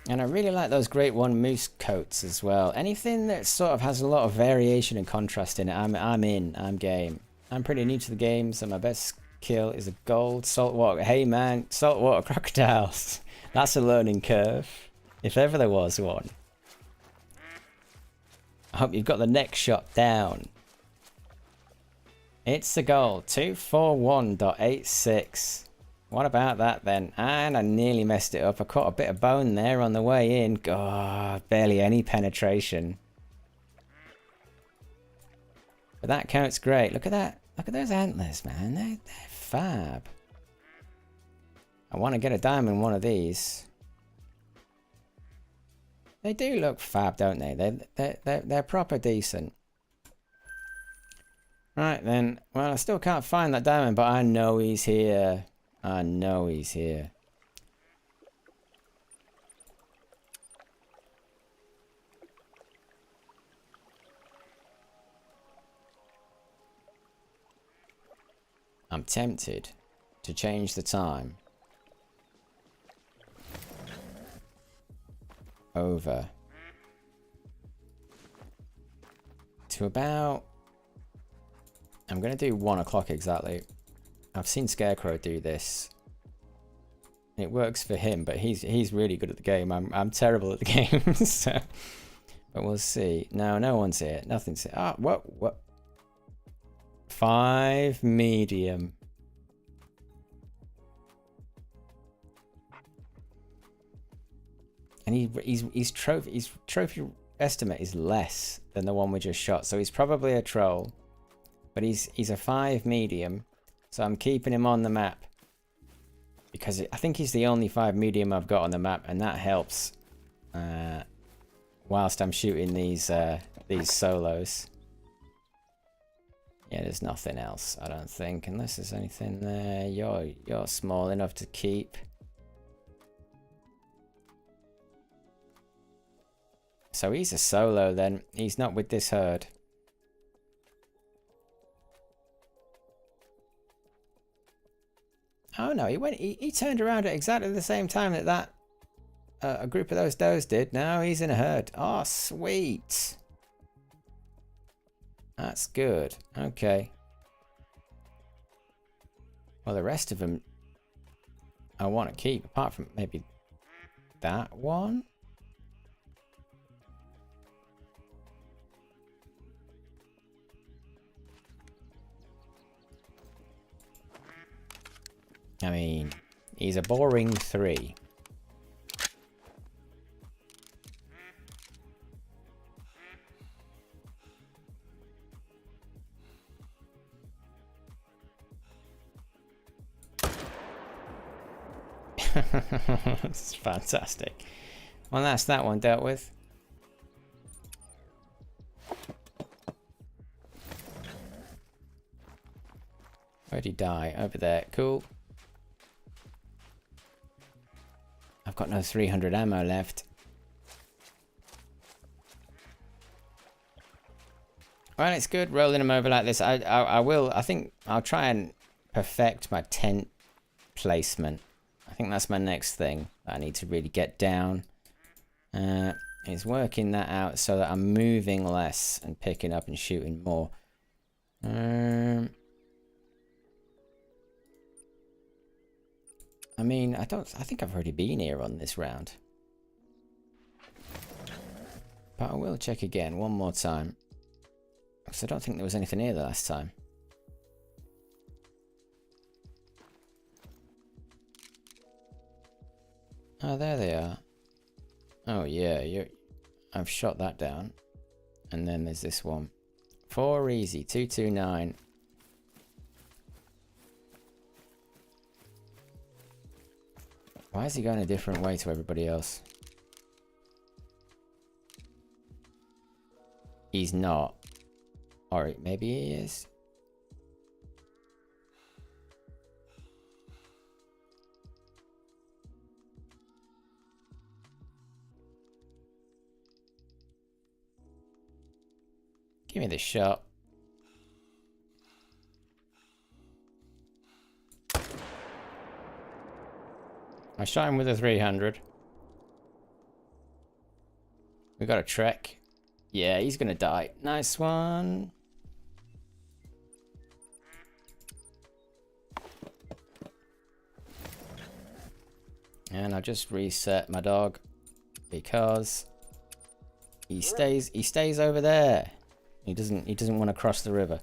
And I really like those Great One moose coats as well. Anything that sort of has a lot of variation and contrast in it, I'm in. I'm game. I'm pretty new to the game, so my best kill is a gold saltwater. Hey man, saltwater crocodiles. That's a learning curve, if ever there was one. I hope you've got the next shot down. It's the goal, 241.86. What about that then? And I nearly messed it up. I caught a bit of bone there on the way in. God, barely any penetration. But that coat's great. Look at that. Look at those antlers, man. They're fab. I want to get a diamond in one of these. They do look fab, don't they? They're proper decent. Right then. Well, I still can't find that diamond, but I know he's here. I know he's here. I'm tempted to change the time over to about, I'm going to do 1 o'clock exactly. I've seen Scarecrow do this. It works for him, but he's really good at the game. I'm terrible at the game, so, but we'll see. No, no one's here. Nothing's here. Ah, what? 5 medium. And his trophy estimate is less than the one we just shot, so he's probably a troll. But he's a 5 medium, so I'm keeping him on the map because I think he's the only 5 medium I've got on the map, and that helps whilst I'm shooting these solos. Yeah, there's nothing else, I don't think, unless there's anything there. You're small enough to keep. So he's a solo then. He's not with this herd. Oh no, he turned around at exactly the same time that a group of those does did. Now he's in a herd. Oh, sweet. That's good. Okay. Well, the rest of them I want to keep, apart from maybe that one. I mean, he's a boring 3. It's fantastic. Well, that's that one dealt with. Where'd he die? Over there. Cool. I've got no 300 ammo left. Well, it's good rolling them over like this. I think I'll try and perfect my tent placement. I think that's my next thing that I need to really get down. Is working that out so that I'm moving less and picking up and shooting more. I mean, I think I've already been here on this round. But I will check again one more time. Because I don't think there was anything here the last time. Oh, there they are. Oh yeah, I've shot that down. And then there's this one. 4 easy, 229. Why is he going a different way to everybody else? He's not. Or maybe he is. Give me this shot. I shot him with a 300. We got a trek. Yeah, he's gonna die. Nice one. And I'll just reset my dog because he stays over there. He doesn't want to cross the river.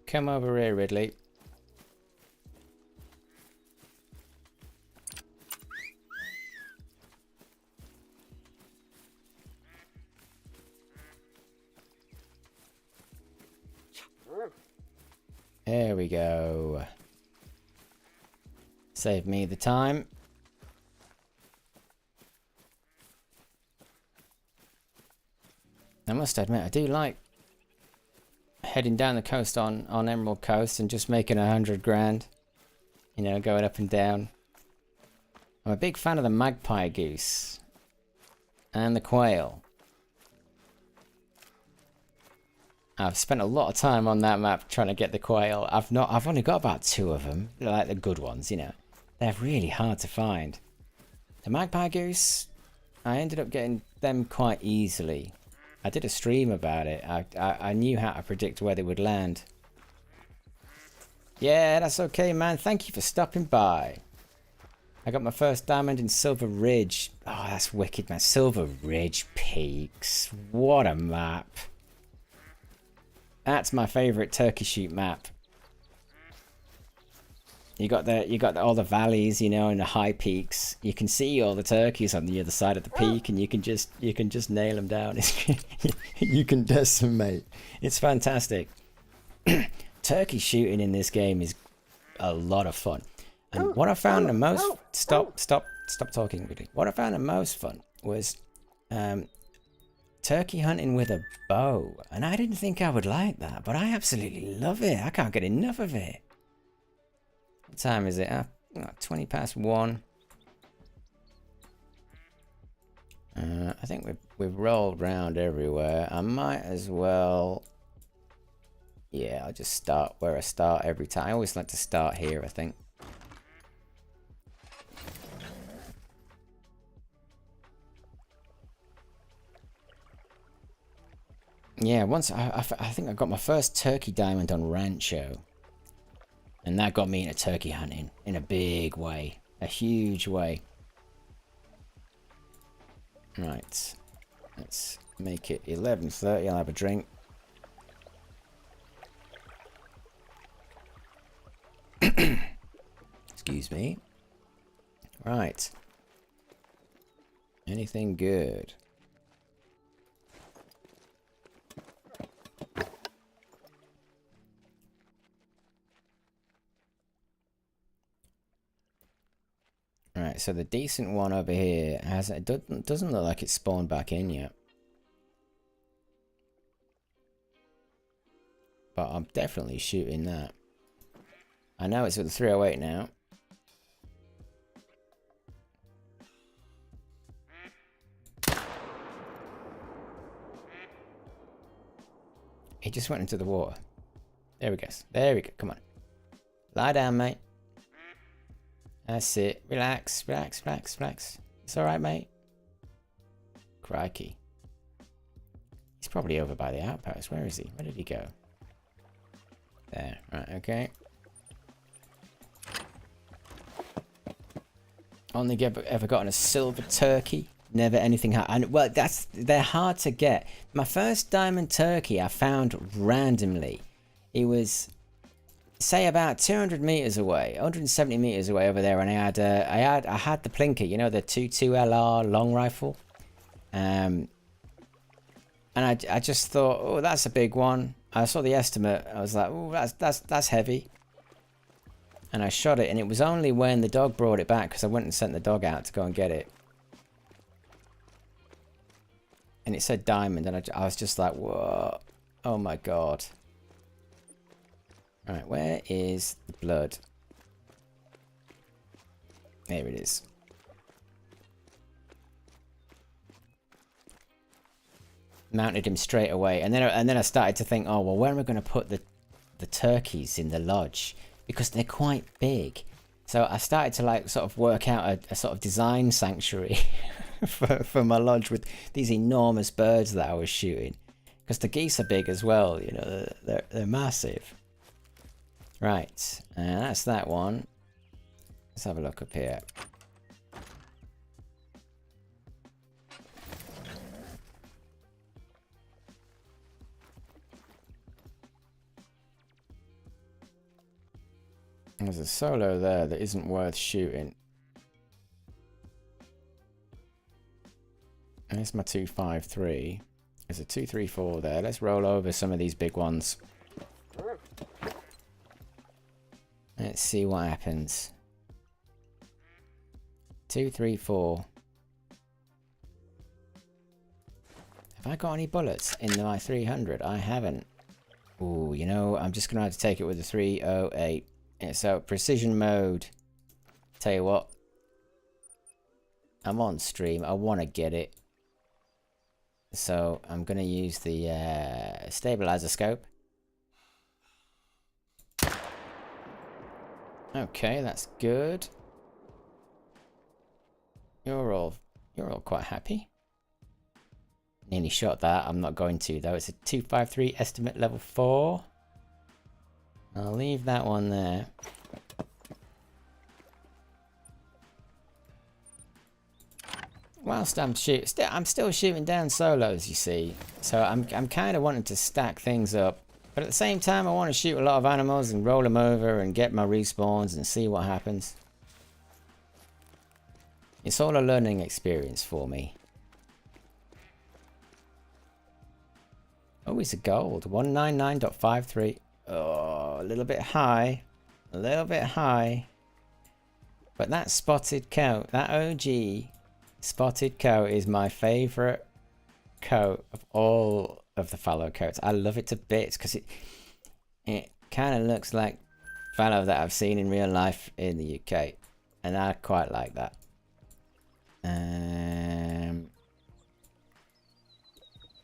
Come over here, Ridley. Here we go. Save me the time. I must admit, I do like heading down the coast on Emerald Coast and just making 100 grand. You know, going up and down. I'm a big fan of the magpie goose. And the quail. I've spent a lot of time on that map trying to get the quail. I've only got about 2 of them. Like the good ones, you know. They're really hard to find. The magpie goose, I ended up getting them quite easily. I did a stream about it. I knew how to predict where they would land. Yeah, that's okay, man. Thank you for stopping by. I got my first diamond in Silver Ridge. Oh, that's wicked, man. Silver Ridge Peaks. What a map. That's my favourite turkey shoot map. You got all the valleys, you know, and the high peaks. You can see all the turkeys on the other side of the peak, and you can just nail them down. You can decimate. It's fantastic. Turkey shooting in this game is a lot of fun. And what I found the most stop talking really. What I found the most fun was turkey hunting with a bow, and I didn't think I would like that, but I absolutely love it. I can't get enough of it. What time is it? 20 past 1. I think we've rolled round everywhere. I might as well. Yeah, I'll just start where I start every time. I always like to start here, I think. Yeah, once I think I got my first turkey diamond on Rancho. And that got me into turkey hunting in a big way. A huge way. Right. Let's make it 11:30. I'll have a drink. Excuse me. Right. Anything good? Right, so the decent one over here doesn't look like it's spawned back in yet. But I'm definitely shooting that. I know it's at the 308 now. He just went into the water. There we go. There we go. Come on. Lie down, mate. That's it. Relax, relax, relax, relax. It's alright, mate. Crikey. He's probably over by the outpost. Where is he? Where did he go? There. Right, okay. Only ever gotten a silver turkey. Never anything hard. Well, they're hard to get. My first diamond turkey I found randomly. It was, say, about 200 meters away, 170 meters away over there, and I had the Plinker, you know, the 22 LR long rifle, and I just thought, oh, that's a big one. I saw the estimate. I was like, oh, that's heavy. And I shot it, and it was only when the dog brought it back, because I went and sent the dog out to go and get it. And it said diamond, and I was just like, whoa, oh my god. Alright, where is the blood? There it is. Mounted him straight away, and then I started to think, oh well, where am I going to put the turkeys in the lodge? Because they're quite big. So I started to like sort of work out a sort of design sanctuary for my lodge with these enormous birds that I was shooting. Because the geese are big as well, you know, they're massive. Right, that's that one. Let's have a look up here. There's a solo there that isn't worth shooting. There's my 253. There's a 234 there. Let's roll over some of these big ones. Let's see what happens. 2, 3, 4. Have I got any bullets in my 300? I haven't. Ooh, you know, I'm just gonna have to take it with the 308. Yeah, so precision mode. Tell you what, I'm on stream. I want to get it, so I'm gonna use the stabilizer scope. Okay, that's good. You're all quite happy. Nearly shot that. I'm not going to though. It's a 253 estimate level 4. I'll leave that one there. Whilst I'm still shooting down solos, you see. So I'm kind of wanting to stack things up, but at the same time, I want to shoot a lot of animals and roll them over and get my respawns and see what happens. It's all a learning experience for me. Oh, it's a gold. 199.53. Oh, a little bit high. A little bit high. But that spotted coat, that OG spotted coat is my favourite coat of all of the fallow coats. I love it to bits because it kind of looks like fallow that I've seen in real life in the UK. And I quite like that.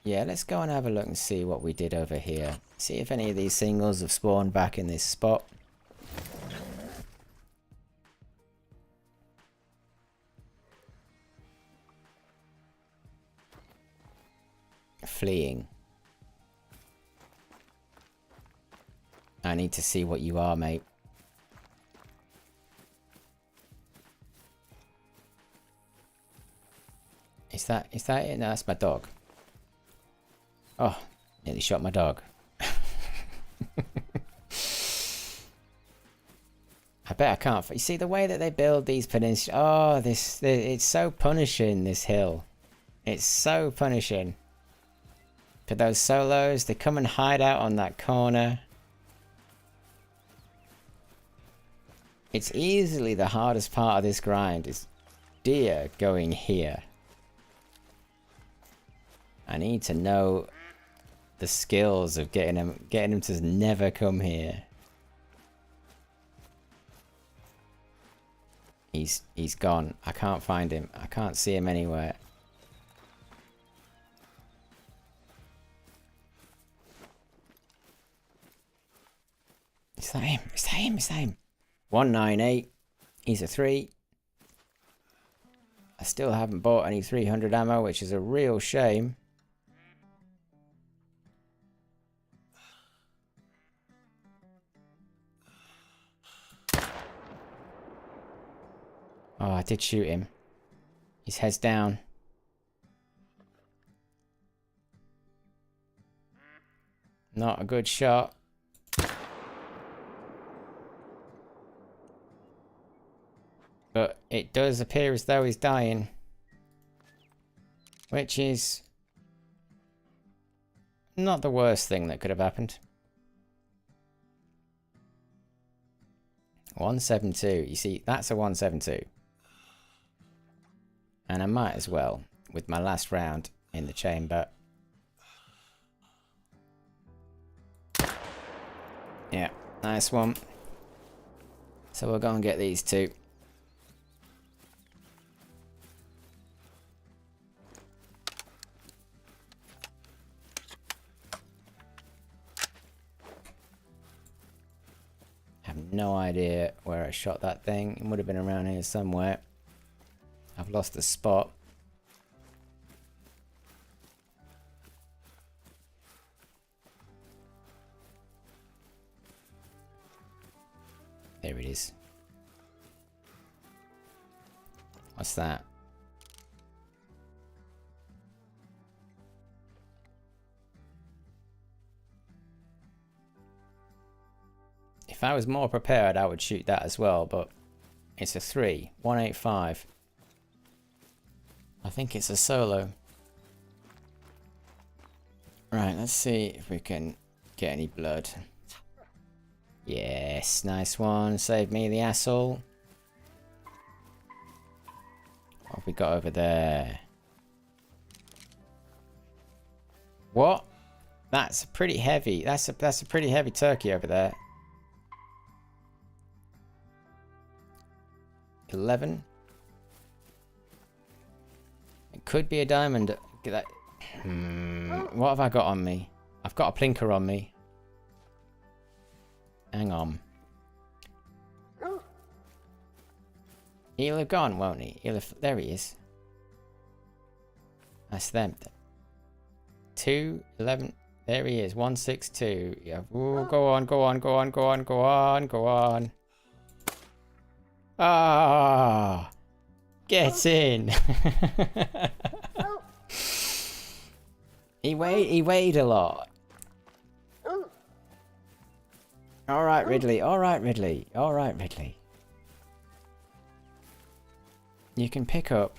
Yeah, let's go and have a look and see what we did over here. See if any of these singles have spawned back in this spot. Fleeing. I need to see what you are, mate. Is that it? No, that's my dog. Oh, nearly shot my dog. I bet I can't. You see the way that they build these peninsulas. Oh, it's so punishing, this hill. It's so punishing. For those solos, they come and hide out on that corner. It's easily the hardest part of this grind is deer going here. I need to know the skills of getting him to never come here. He's gone. I can't find him. I can't see him anywhere. Is that him? Is that him? Is that him? 198. He's a 3. I still haven't bought any 300 ammo, which is a real shame. Oh, I did shoot him. His head's down. Not a good shot. But it does appear as though he's dying. Which is not the worst thing that could have happened. 172. You see, that's a 172. And I might as well, with my last round in the chamber. Yeah, nice one. So we'll go and get these two. I have no idea where I shot that thing. It would have been around here somewhere. I've lost the spot. There it is. What's that? If I was more prepared, I would shoot that as well, but it's a 3. 185. I think it's a solo. Right, let's see if we can get any blood. Yes, nice one. Save me the asshole. What have we got over there? What? That's a pretty heavy. That's a pretty heavy turkey over there. 11. It could be a diamond. What have I got on me? I've got a plinker on me. Hang on. He'll have gone, won't he? There he is. That's them. 2, 11. There he is. 162. Yeah. Ooh, go on, go on, go on, go on, go on, go on. Ah! Get in! He weighed a lot. Alright, Ridley. Alright, Ridley. Alright, Ridley. You can pick up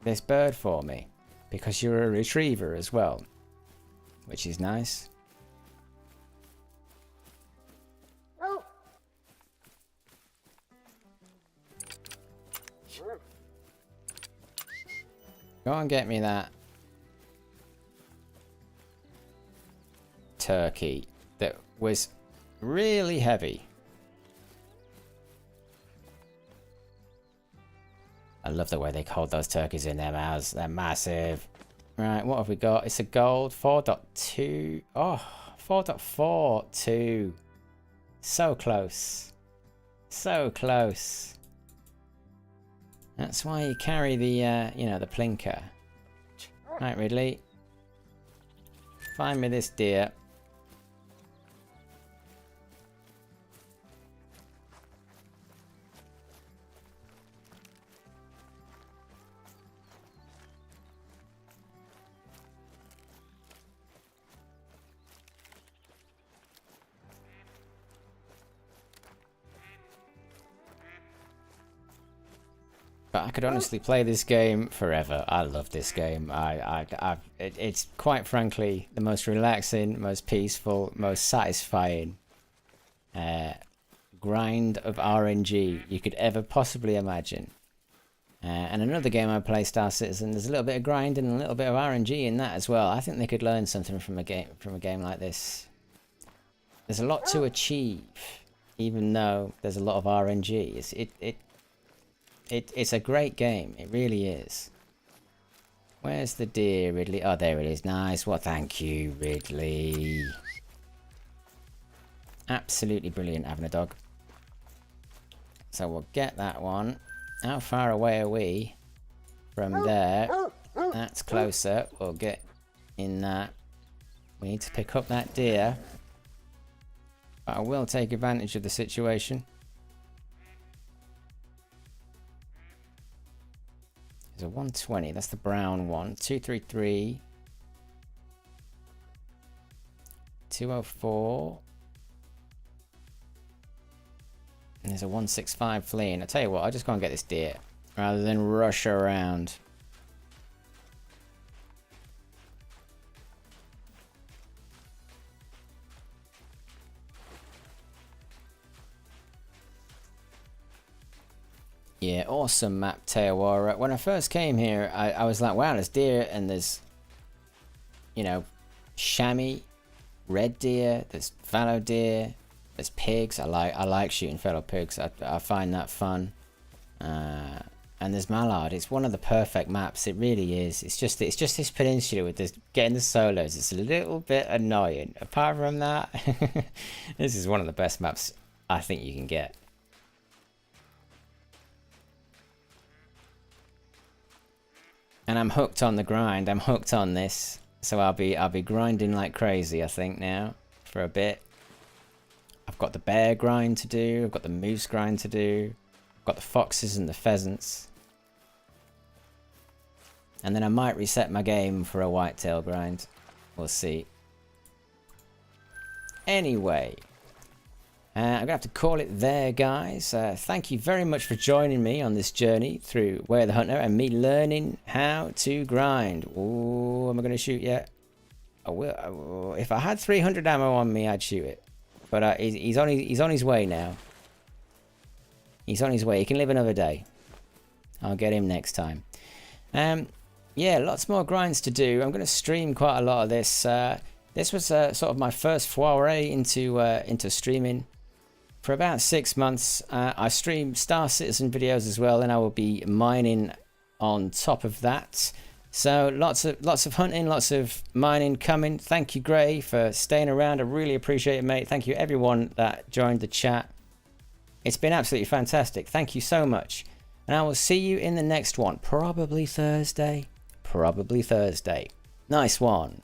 this bird for me. Because you're a retriever as well. Which is nice. Go and get me that turkey that was really heavy. I love the way they hold those turkeys in their mouths. They're massive. Right, what have we got? It's a gold 4.2. Oh, 4.42. So close. So close. That's why you carry the, you know, the plinker. Right, Ridley. Find me this deer. But I could honestly play this game forever. I love this game. It's quite frankly the most relaxing, most peaceful, most satisfying grind of RNG you could ever possibly imagine. And another game I play, Star Citizen, there's a little bit of grinding and a little bit of RNG in that as well. I think they could learn something from a game like this. There's a lot to achieve, even though there's a lot of RNG. It's a great game. It really is. Where's the deer, Ridley? Oh, there it is. Nice. Well, thank you, Ridley. Absolutely brilliant having a dog. So we'll get that one. How far away are we from there? That's closer. We'll get in that. We need to pick up that deer. But I will take advantage of the situation. There's a 120, that's the brown one. 233. 204. And there's a 165 fleeing. I tell you what, I'll just go and get this deer rather than rush around. Yeah, awesome map, Awaroa. When I first came here, I was like, wow, there's deer and there's, you know, chamois, red deer, there's fallow deer, there's pigs. I like shooting fellow pigs. I find that fun. And there's mallard. It's one of the perfect maps. It really is. It's just this peninsula with this getting the solos. It's a little bit annoying. Apart from that, this is one of the best maps I think you can get. And I'm hooked on the grind. I'm hooked on this. So I'll be grinding like crazy, I think, now for a bit. I've got the bear grind to do. I've got the moose grind to do. I've got the foxes and the pheasants. And then I might reset my game for a whitetail grind. We'll see. Anyway, I'm going to have to call it there, guys. Thank you very much for joining me on this journey through Where the Hunter and me learning how to grind. Oh, am I going to shoot yet? I will. If I had 300 ammo on me, I'd shoot it. But he's on his way now. He's on his way. He can live another day. I'll get him next time. Yeah, lots more grinds to do. I'm going to stream quite a lot of this. This was sort of my first foray into streaming. For about 6 months, I stream Star Citizen videos as well, and I will be mining on top of that. So lots of hunting, lots of mining coming. Thank you, Gray, for staying around. I really appreciate it, mate. Thank you, everyone that joined the chat. It's been absolutely fantastic. Thank you so much. And I will see you in the next one. Probably Thursday. Probably Thursday. Nice one.